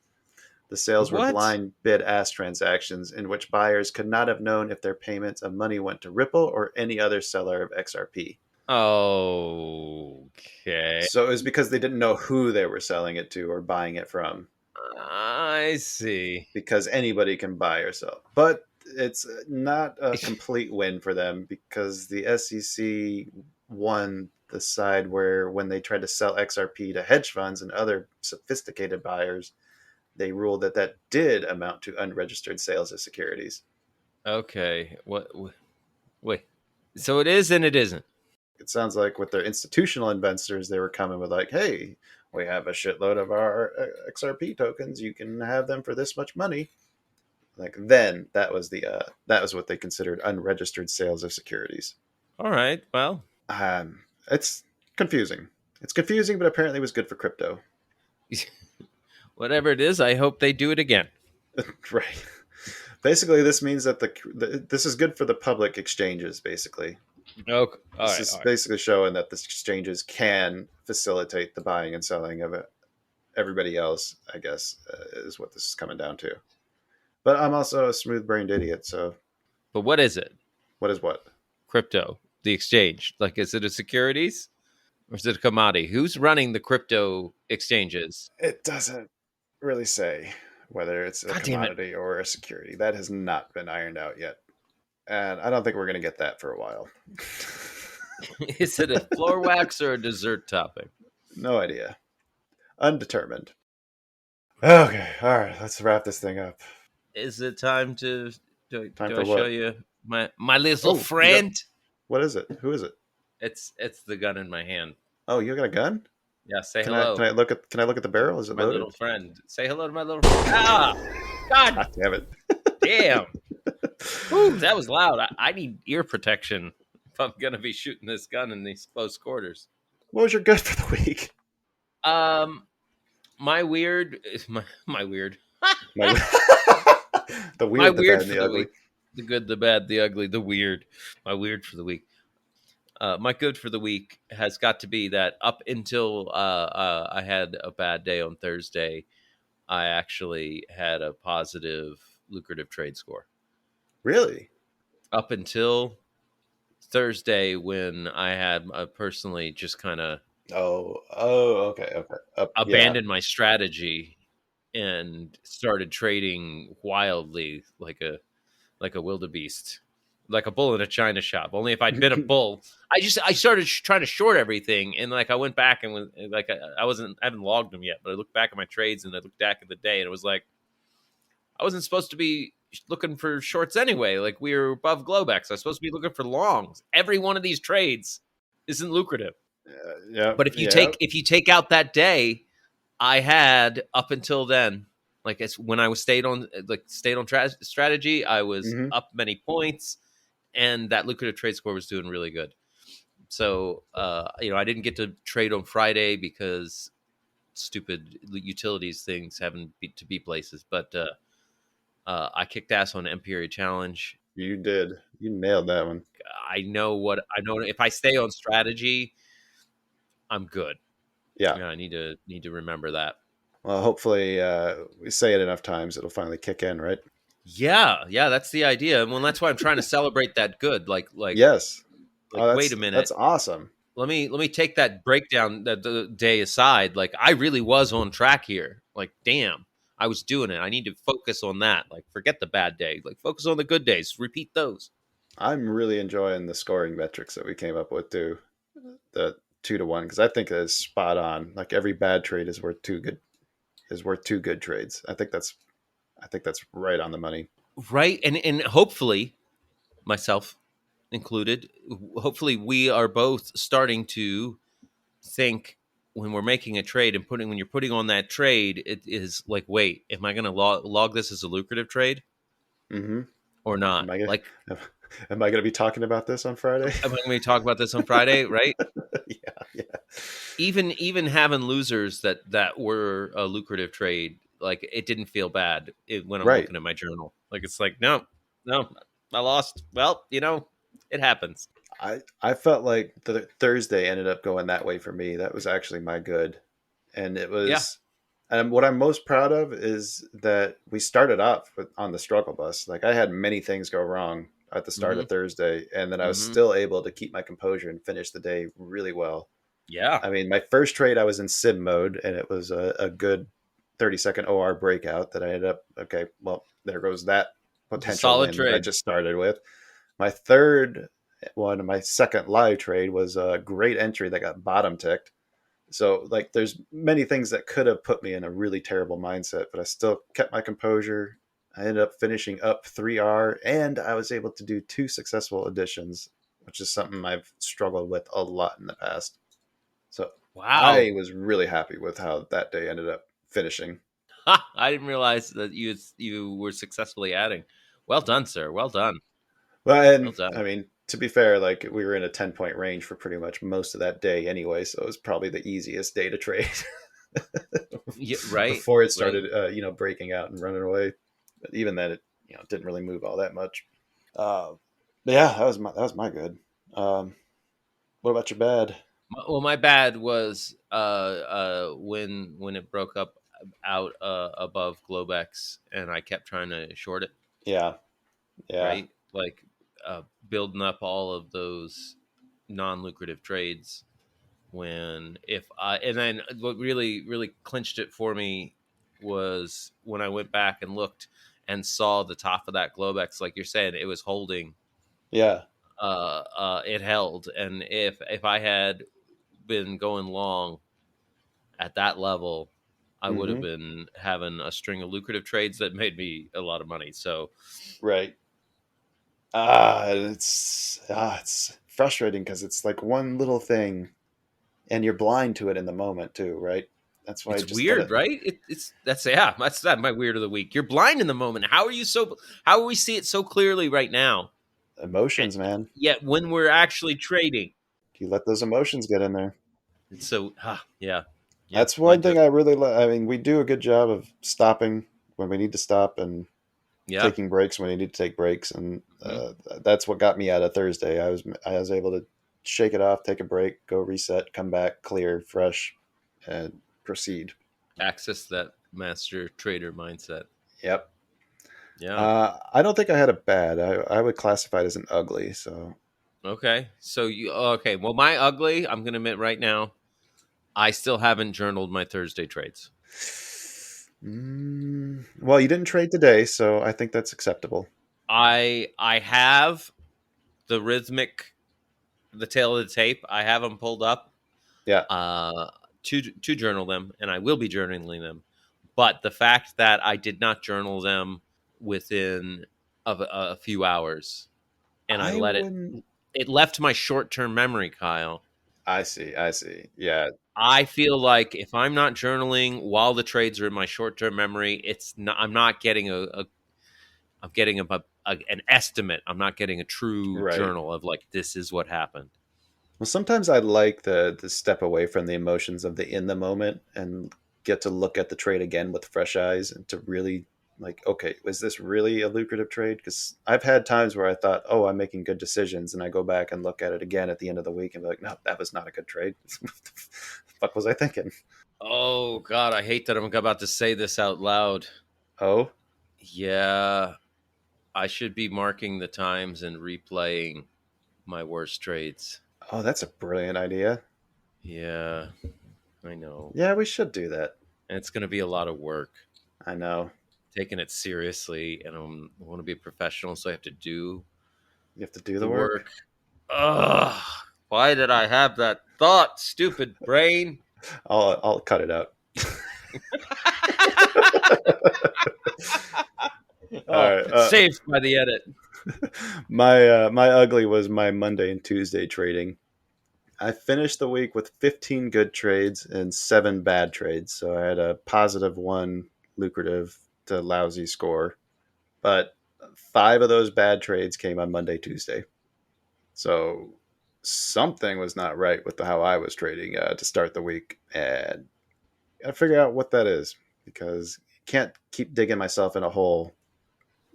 The sales were What? blind bid-ask transactions in which buyers could not have known if their payments of money went to Ripple or any other seller of XRP. Okay. So it was because they didn't know who they were selling it to or buying it from, I see. because anybody can buy or sell. But it's not a complete win for them because the SEC won the side where when they tried to sell XRP to hedge funds and other sophisticated buyers, they ruled that that did amount to unregistered sales of securities. Okay. What? Wait. So it is and it isn't. It sounds like with their institutional investors, they were coming with like, "Hey, we have a shitload of our XRP tokens. You can have them for this much money." Like then, that was what they considered unregistered sales of securities. All right. Well, It's confusing. It's confusing, but apparently it was good for crypto. whatever it is, I hope they do it again. Right. Basically, this means that this is good for the public exchanges. Basically, Okay. All this right. is All right. basically showing that the exchanges can facilitate the buying and selling of it. Everybody else, I guess, is what this is coming down to. But I'm also a smooth-brained idiot, so But what is it? what is what? Crypto, the exchange. Like, is it a securities or is it a commodity? Who's running the crypto exchanges? It doesn't really say whether it's a God damn it. commodity or a security. That has not been ironed out yet. And I don't think we're going to get that for a while. Is it a floor wax or a dessert topping? No idea. Undetermined. Okay, all right, let's wrap this thing up. Is it time to Time do for I show what? you my little Oh, friend? what is it? Who is it? It's the gun in my hand. Oh, you got a gun? Yeah, say Can hello. I look at the barrel? Is it My loaded? little friend. Say hello to my little friend. Ah! God God damn it. damn. Whew, that was loud. I need ear protection if I'm gonna be shooting this gun in these close quarters. What was your good for the week? My weird is my weird. My, the My weird, the weird bad, and for the the ugly. week. The good, the bad, the ugly, the weird. My weird for the week. My good for the week has got to be that up until I had a bad day on Thursday, I actually had a positive, lucrative trade score. Really? Up until Thursday, when I had personally just kind of Okay, okay. Yeah. abandoned my strategy and started trading wildly like a wildebeest, like a bull in a china shop. Only if I'd been a bull, I started trying to short everything, and like I went back and was like I haven't logged them yet, but I looked back at my trades and I looked back at the day, and it was like I wasn't supposed to be looking for shorts anyway. Like we were above Globex, I was supposed to be looking for longs. Every one of these trades isn't lucrative, Yeah. but Yeah. if you take out that day, I had up until then. Like it's when I was stayed on strategy, I was Hmm. up many points, and that lucrative trade score was doing really good. So, I didn't get to trade on Friday because stupid utilities things having to be places. But I kicked ass on Empire Challenge. You did. You nailed that one. I know. If I stay on strategy, I'm good. Yeah. Yeah, I need to remember that. Well, hopefully, we say it enough times, it'll finally kick in, right? Yeah, that's the idea. Well, that's why I'm trying to celebrate that good. Yes. Like, Oh, wait a minute. that's awesome. Let me take that breakdown that the day aside. Like I really was on track here. Like, damn, I was doing it. I need to focus on that. Like, forget the bad day. Like, focus on the good days. Repeat those. I'm really enjoying the scoring metrics that we came up with too. The 2 to 1, because I think that is spot on. Like every bad trade is worth 2 good trades. I think that's right on the money. Right. And hopefully, myself included, hopefully we are both starting to think when we're making a trade and when you're putting on that trade, it is like, wait, am I going to log this as a lucrative trade Mm-hmm. or not? Am I gonna Like, am I gonna be talking about this on Friday? am I going to talk about this on Friday? Right. Yeah, yeah. Even having losers that were a lucrative trade, like it didn't feel bad when I'm Right. looking at my journal. Like it's like, no, I lost. Well, it happens. I felt like the Thursday ended up going that way for me. That was actually my good, and it Yeah. was. And what I'm most proud of is that we started off on the struggle bus. Like I had many things go wrong at the start Hmm. of Thursday, and then I was Hmm. still able to keep my composure and finish the day really well. Yeah. I mean, my first trade I was in sim mode, and it was a good 30-second OR breakout that I ended up. Okay, well there goes that It was a potential solid win that I trade. just started with. My third one, my second live trade was a great entry that got bottom ticked. So like there's many things that could have put me in a really terrible mindset, but I still kept my composure. I ended up finishing up 3R, and I was able to do 2 successful additions, which is something I've struggled with a lot in the past. So Wow. I was really happy with how that day ended up finishing. I didn't realize that you were successfully adding. Well done, sir. Well done. Well, Well and done. I mean, to be fair, like we were in a 10-point range for pretty much most of that day anyway, so it was probably the easiest day to trade Yeah, right. before it Right. started, breaking out and running away. But even then, it didn't really move all that much. Uh, but yeah, that was my good. What about your bad? Well, my bad was when it broke up out above Globex, and I kept trying to short it. Yeah, yeah, Right, like building up all of those non-lucrative trades. When if I and then what really clinched it for me was when I went back and looked and saw the top of that Globex, like you're saying, it was holding. yeah. It held, and if I had been going long at that level, I would have Mm-hmm. been having a string of lucrative trades that made me a lot of money. So Right. It's frustrating because it's like one little thing, and you're blind to it in the moment too, right? That's why I it's just weird, gotta right? That's that my weird of the week. You're blind in the moment. How are you so? How do we see it so clearly right now? And emotions, man. yet when we're actually trading, You let those emotions get in there. it's so yeah, yeah. That's Well, I one do. thing I really like. I mean, we do a good job of stopping when we need to stop and Yeah. taking breaks when we need to take breaks, and Mhm. that's what got me out of Thursday. I was able to shake it off, take a break, go reset, come back, clear, fresh, and proceed. Access that master trader mindset. Yep. Yeah. I don't think I had a bad. I would classify it as an ugly. So Okay. So you okay? Well, my ugly. I'm gonna admit right now, I still haven't journaled my Thursday trades. Well, you didn't trade today, so I think that's acceptable. I have the rhythmic, the tail of the tape. I have them pulled up Yeah, uh, to journal them, and I will be journaling them. But the fact that I did not journal them within of a few hours, and I I let wouldn't. it left my short term memory, Kyle. I see. I see. Yeah, I feel like if I'm not journaling while the trades are in my short term memory, it's not. I'm not getting I'm getting an estimate. I'm not getting a true right. journal of like this is what happened. Well, sometimes I like the step away from the emotions of the in the moment and get to look at the trade again with fresh eyes and to really like, okay, was this really a lucrative trade? Because I've had times where I thought, oh, I'm making good decisions, and I go back and look at it again at the end of the week and be like, no, that was not a good trade. What the fuck was I thinking? Oh God, I hate that I'm about to say this out loud. Oh, Yeah, I should be marking the times and replaying my worst trades. oh, that's a brilliant idea. Yeah, I know. Yeah, we should do that. And it's going to be a lot of work. I know. Taking it seriously, and I want to be a professional, so I have to do You have to do the the work. work. Ugh. Why did I have that thought? Stupid brain. I'll cut it out. All right. Saved by the edit. My ugly was my Monday and Tuesday trading. I finished the week with 15 good trades and 7 bad trades. So I had a positive 1 lucrative to lousy score. But 5 of those bad trades came on Monday, Tuesday. So something was not right with how I was trading to start the week. And I gotta figure out what that is, because I can't keep digging myself in a hole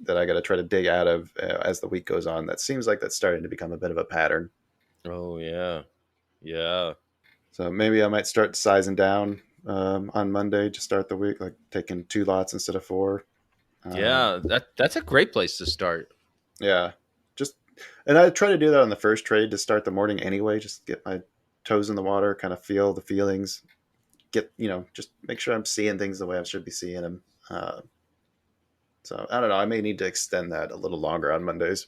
that I got to try to dig out of as the week goes on. That seems like that's starting to become a bit of a pattern. Oh yeah, yeah. So maybe I might start sizing down on Monday to start the week, like taking 2 lots instead of 4. Yeah, that's a great place to start. Yeah, just and I try to do that on the first trade to start the morning anyway. Just get my toes in the water, kind of feel the feelings, just make sure I'm seeing things the way I should be seeing them. So I don't know. I may need to extend that a little longer on Mondays.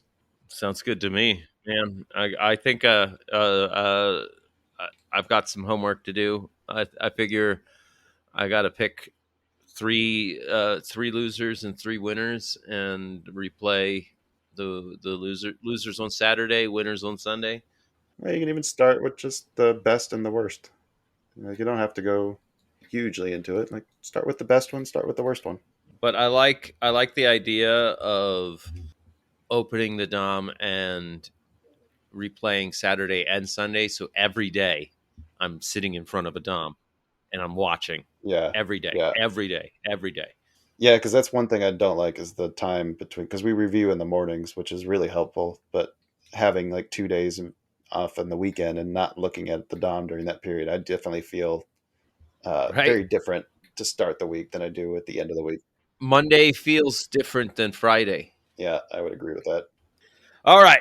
Sounds good to me, man. I think I've got some homework to do. I figure I got to pick three losers and 3 winners, and replay the losers on Saturday, winners on Sunday. Well, you can even start with just the best and the worst. Like, you don't have to go hugely into it. Like, start with the best one, start with the worst one. But I like the idea of opening the Dom and replaying Saturday and Sunday. So every day I'm sitting in front of a Dom and I'm watching Yeah, every day, yeah, every day, every day. yeah. Because that's one thing I don't like is the time between. Because we review in the mornings, which is really helpful. But having like 2 days off on the weekend and not looking at the Dom during that period, I definitely feel Right? very different to start the week than I do at the end of the week. Monday feels different than Friday. Yeah, I would agree with that. All right.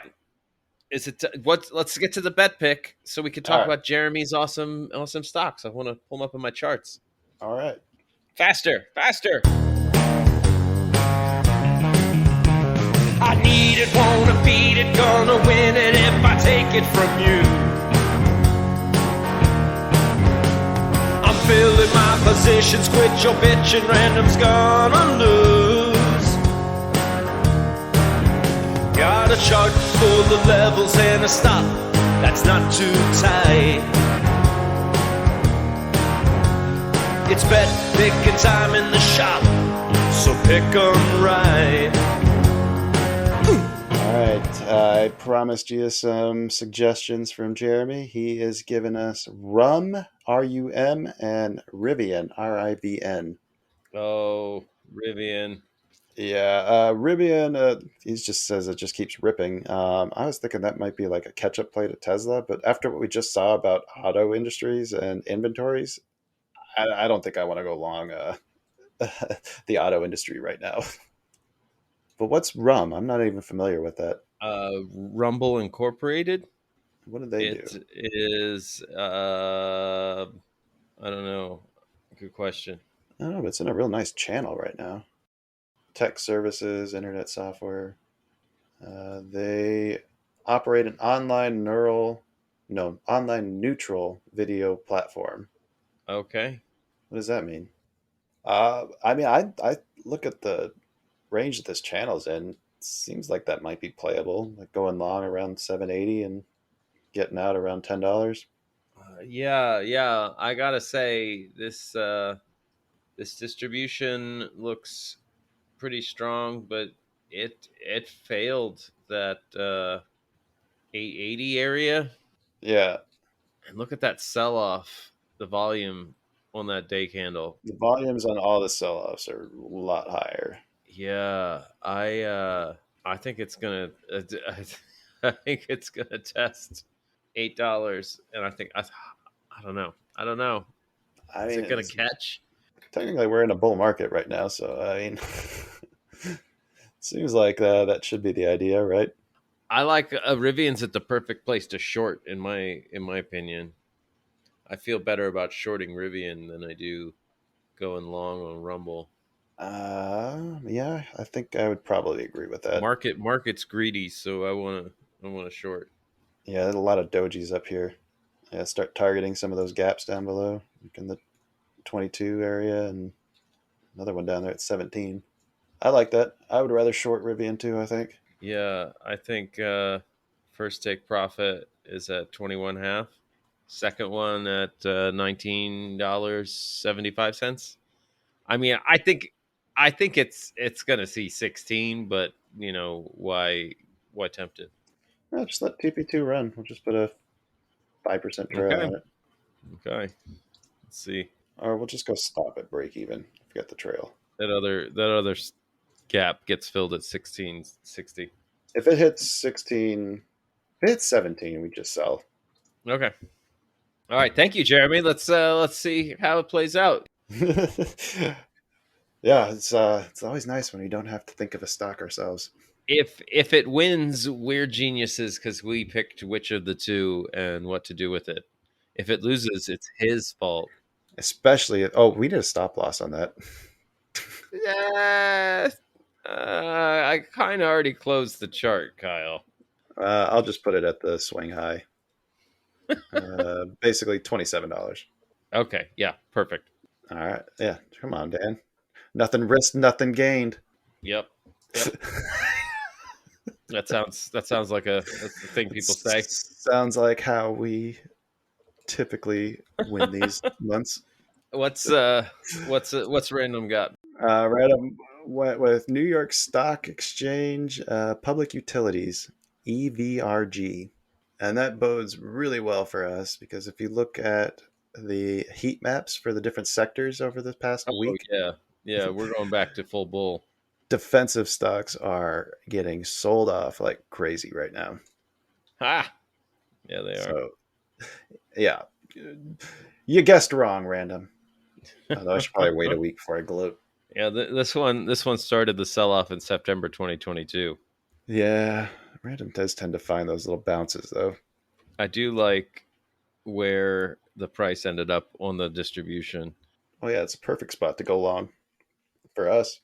Is it what? Let's get to the bet pick so we can All talk right, about Jeremy's awesome stocks. I want to pull them up in my charts. all right. Faster, faster. I need it, wanna beat it, gonna win it if I take it from you. I'm filling my positions, quit your bitching, random's gonna lose. Got a chart full of levels and a stop that's not too tight. It's bet picking time in the shop, so pick 'em right. All right, I promised you some suggestions from Jeremy. He has given us Rum, RUM, and Rivian, RIVN. Oh, Rivian. Yeah, Rivian, he just says it just keeps ripping. I was thinking that might be like a catch-up play to Tesla, but after what we just saw about auto industries and inventories, I don't think I want to go long the auto industry right now. But what's Rum? I'm not even familiar with that. Rumble Incorporated. What do they do? It is. I don't know. Good question. I don't know, but it's in a real nice channel right now. Tech services, internet software. They operate an online neutral video platform. Okay. What does that mean? I mean, I look at the range that this channel's in. It seems like that might be playable, like going long around 780 and getting out around $10. Yeah. I gotta say this distribution looks pretty strong, but it failed that 880 area. Yeah, And look at that sell off. The volume on that day candle. the volumes on all the sell-offs are a lot higher. Yeah, I think it's gonna I think it's gonna test $8, and I don't know. I don't know. I Is mean, it gonna catch? technically we're in a bull market right now, so I mean, seems like that should be the idea, right? I like Rivian's at the perfect place to short in my opinion. I feel better about shorting Rivian than I do going long on Rumble. Yeah, I think I would probably agree with that. Market's greedy, so I want to short. Yeah, there's a lot of dojis up here. Yeah, start targeting some of those gaps down below, like in the 22 area, and another one down there at 17. I like that. I would rather short Rivian too, I think. Yeah, I think first take profit is at 21.5. Second one at $19.75. I mean, I think it's gonna see 16, but why tempt it? No, just let TP2 run. We'll just put a 5% trail Okay, on it. okay. Let's see Or we'll just go stop at break even if we got the trail. that other gap gets filled at 16.60. If it hits 16, if it hits 17, we just sell. Okay. All right. Thank you, Jeremy. Let's see how it plays out. Yeah, it's always nice when we don't have to think of a stock ourselves. If it wins, we're geniuses because we picked which of the two and what to do with it. If it loses, it's his fault. Especially, we did a stop loss on that. Yeah, I kind of already closed the chart, Kyle. I'll just put it at the swing high. Basically $27. Okay, yeah, perfect. All right. Yeah. Come on, Dan. Nothing risked, nothing gained. Yep. That sounds like that's the thing people say. Sounds like how we typically win these months. What's random got? Random went with New York Stock Exchange Public Utilities, EVRG. And that bodes really well for us because if you look at the heat maps for the different sectors over the past week, yeah, we're going back to full bull. defensive stocks are getting sold off like crazy right now. Ha! Yeah, they are. So, yeah, you guessed wrong, Random. Although I should probably wait a week before I gloat. Yeah, this one started the sell off in September 2022. Yeah, Random does tend to find those little bounces, though. I do like where the price ended up on the distribution. Oh yeah, it's a perfect spot to go long for us.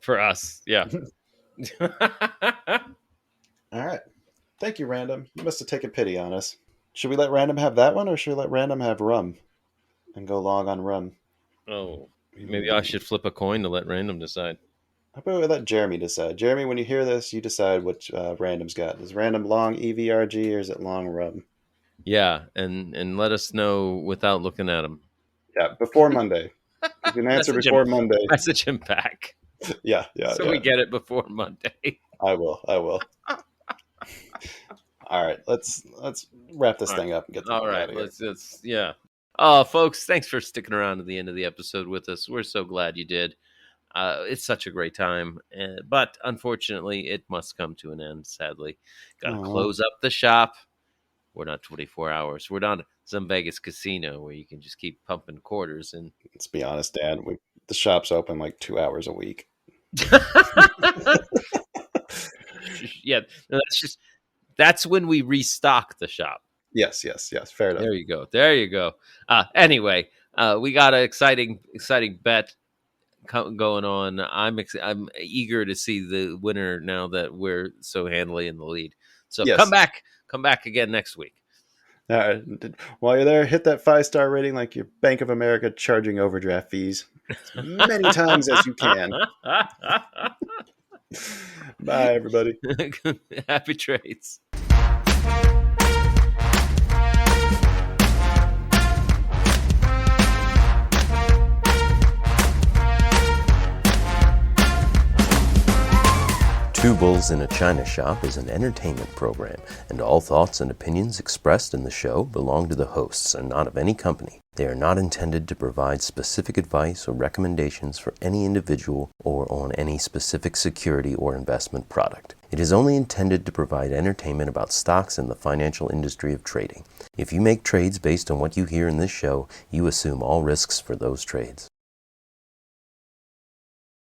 For us, yeah. All right. Thank you, Random. You must have taken pity on us. Should we let Random have that one, or should we let Random have rum and go long on rum? Oh, maybe I should flip a coin to let random decide. How about we let Jeremy decide? Jeremy, when you hear this, you decide which Random's got. Is Random long EVRG or is it long rum? Yeah, and let us know without looking at them. Yeah, before Monday. You can answer before Monday. Message him back. Yeah. So we get it before Monday. I will. All right, let's wrap this thing up and get the all right. out of here. Let's yeah. Oh, folks, thanks for sticking around to the end of the episode with us. We're so glad you did. It's such a great time, but unfortunately, it must come to an end. Sadly, got to close up the shop. We're not 24 hours. We're not some Vegas casino where you can just keep pumping quarters. And Let's be honest, Dan. The shop's open like 2 hours a week. yeah, no, that's when we restock the shop. Yes. Fair enough. There you go. Anyway, we got an exciting bet going on. I'm eager to see the winner now that we're so handily in the lead. So Yes. come back again next week. All right. While you're there, hit that 5-star rating like your Bank of America charging overdraft fees as many times as you can. Bye, everybody. Happy trades. Two Bulls in a China Shop is an entertainment program, and all thoughts and opinions expressed in the show belong to the hosts and not of any company. They are not intended to provide specific advice or recommendations for any individual or on any specific security or investment product. It is only intended to provide entertainment about stocks in the financial industry of trading. If you make trades based on what you hear in this show, you assume all risks for those trades.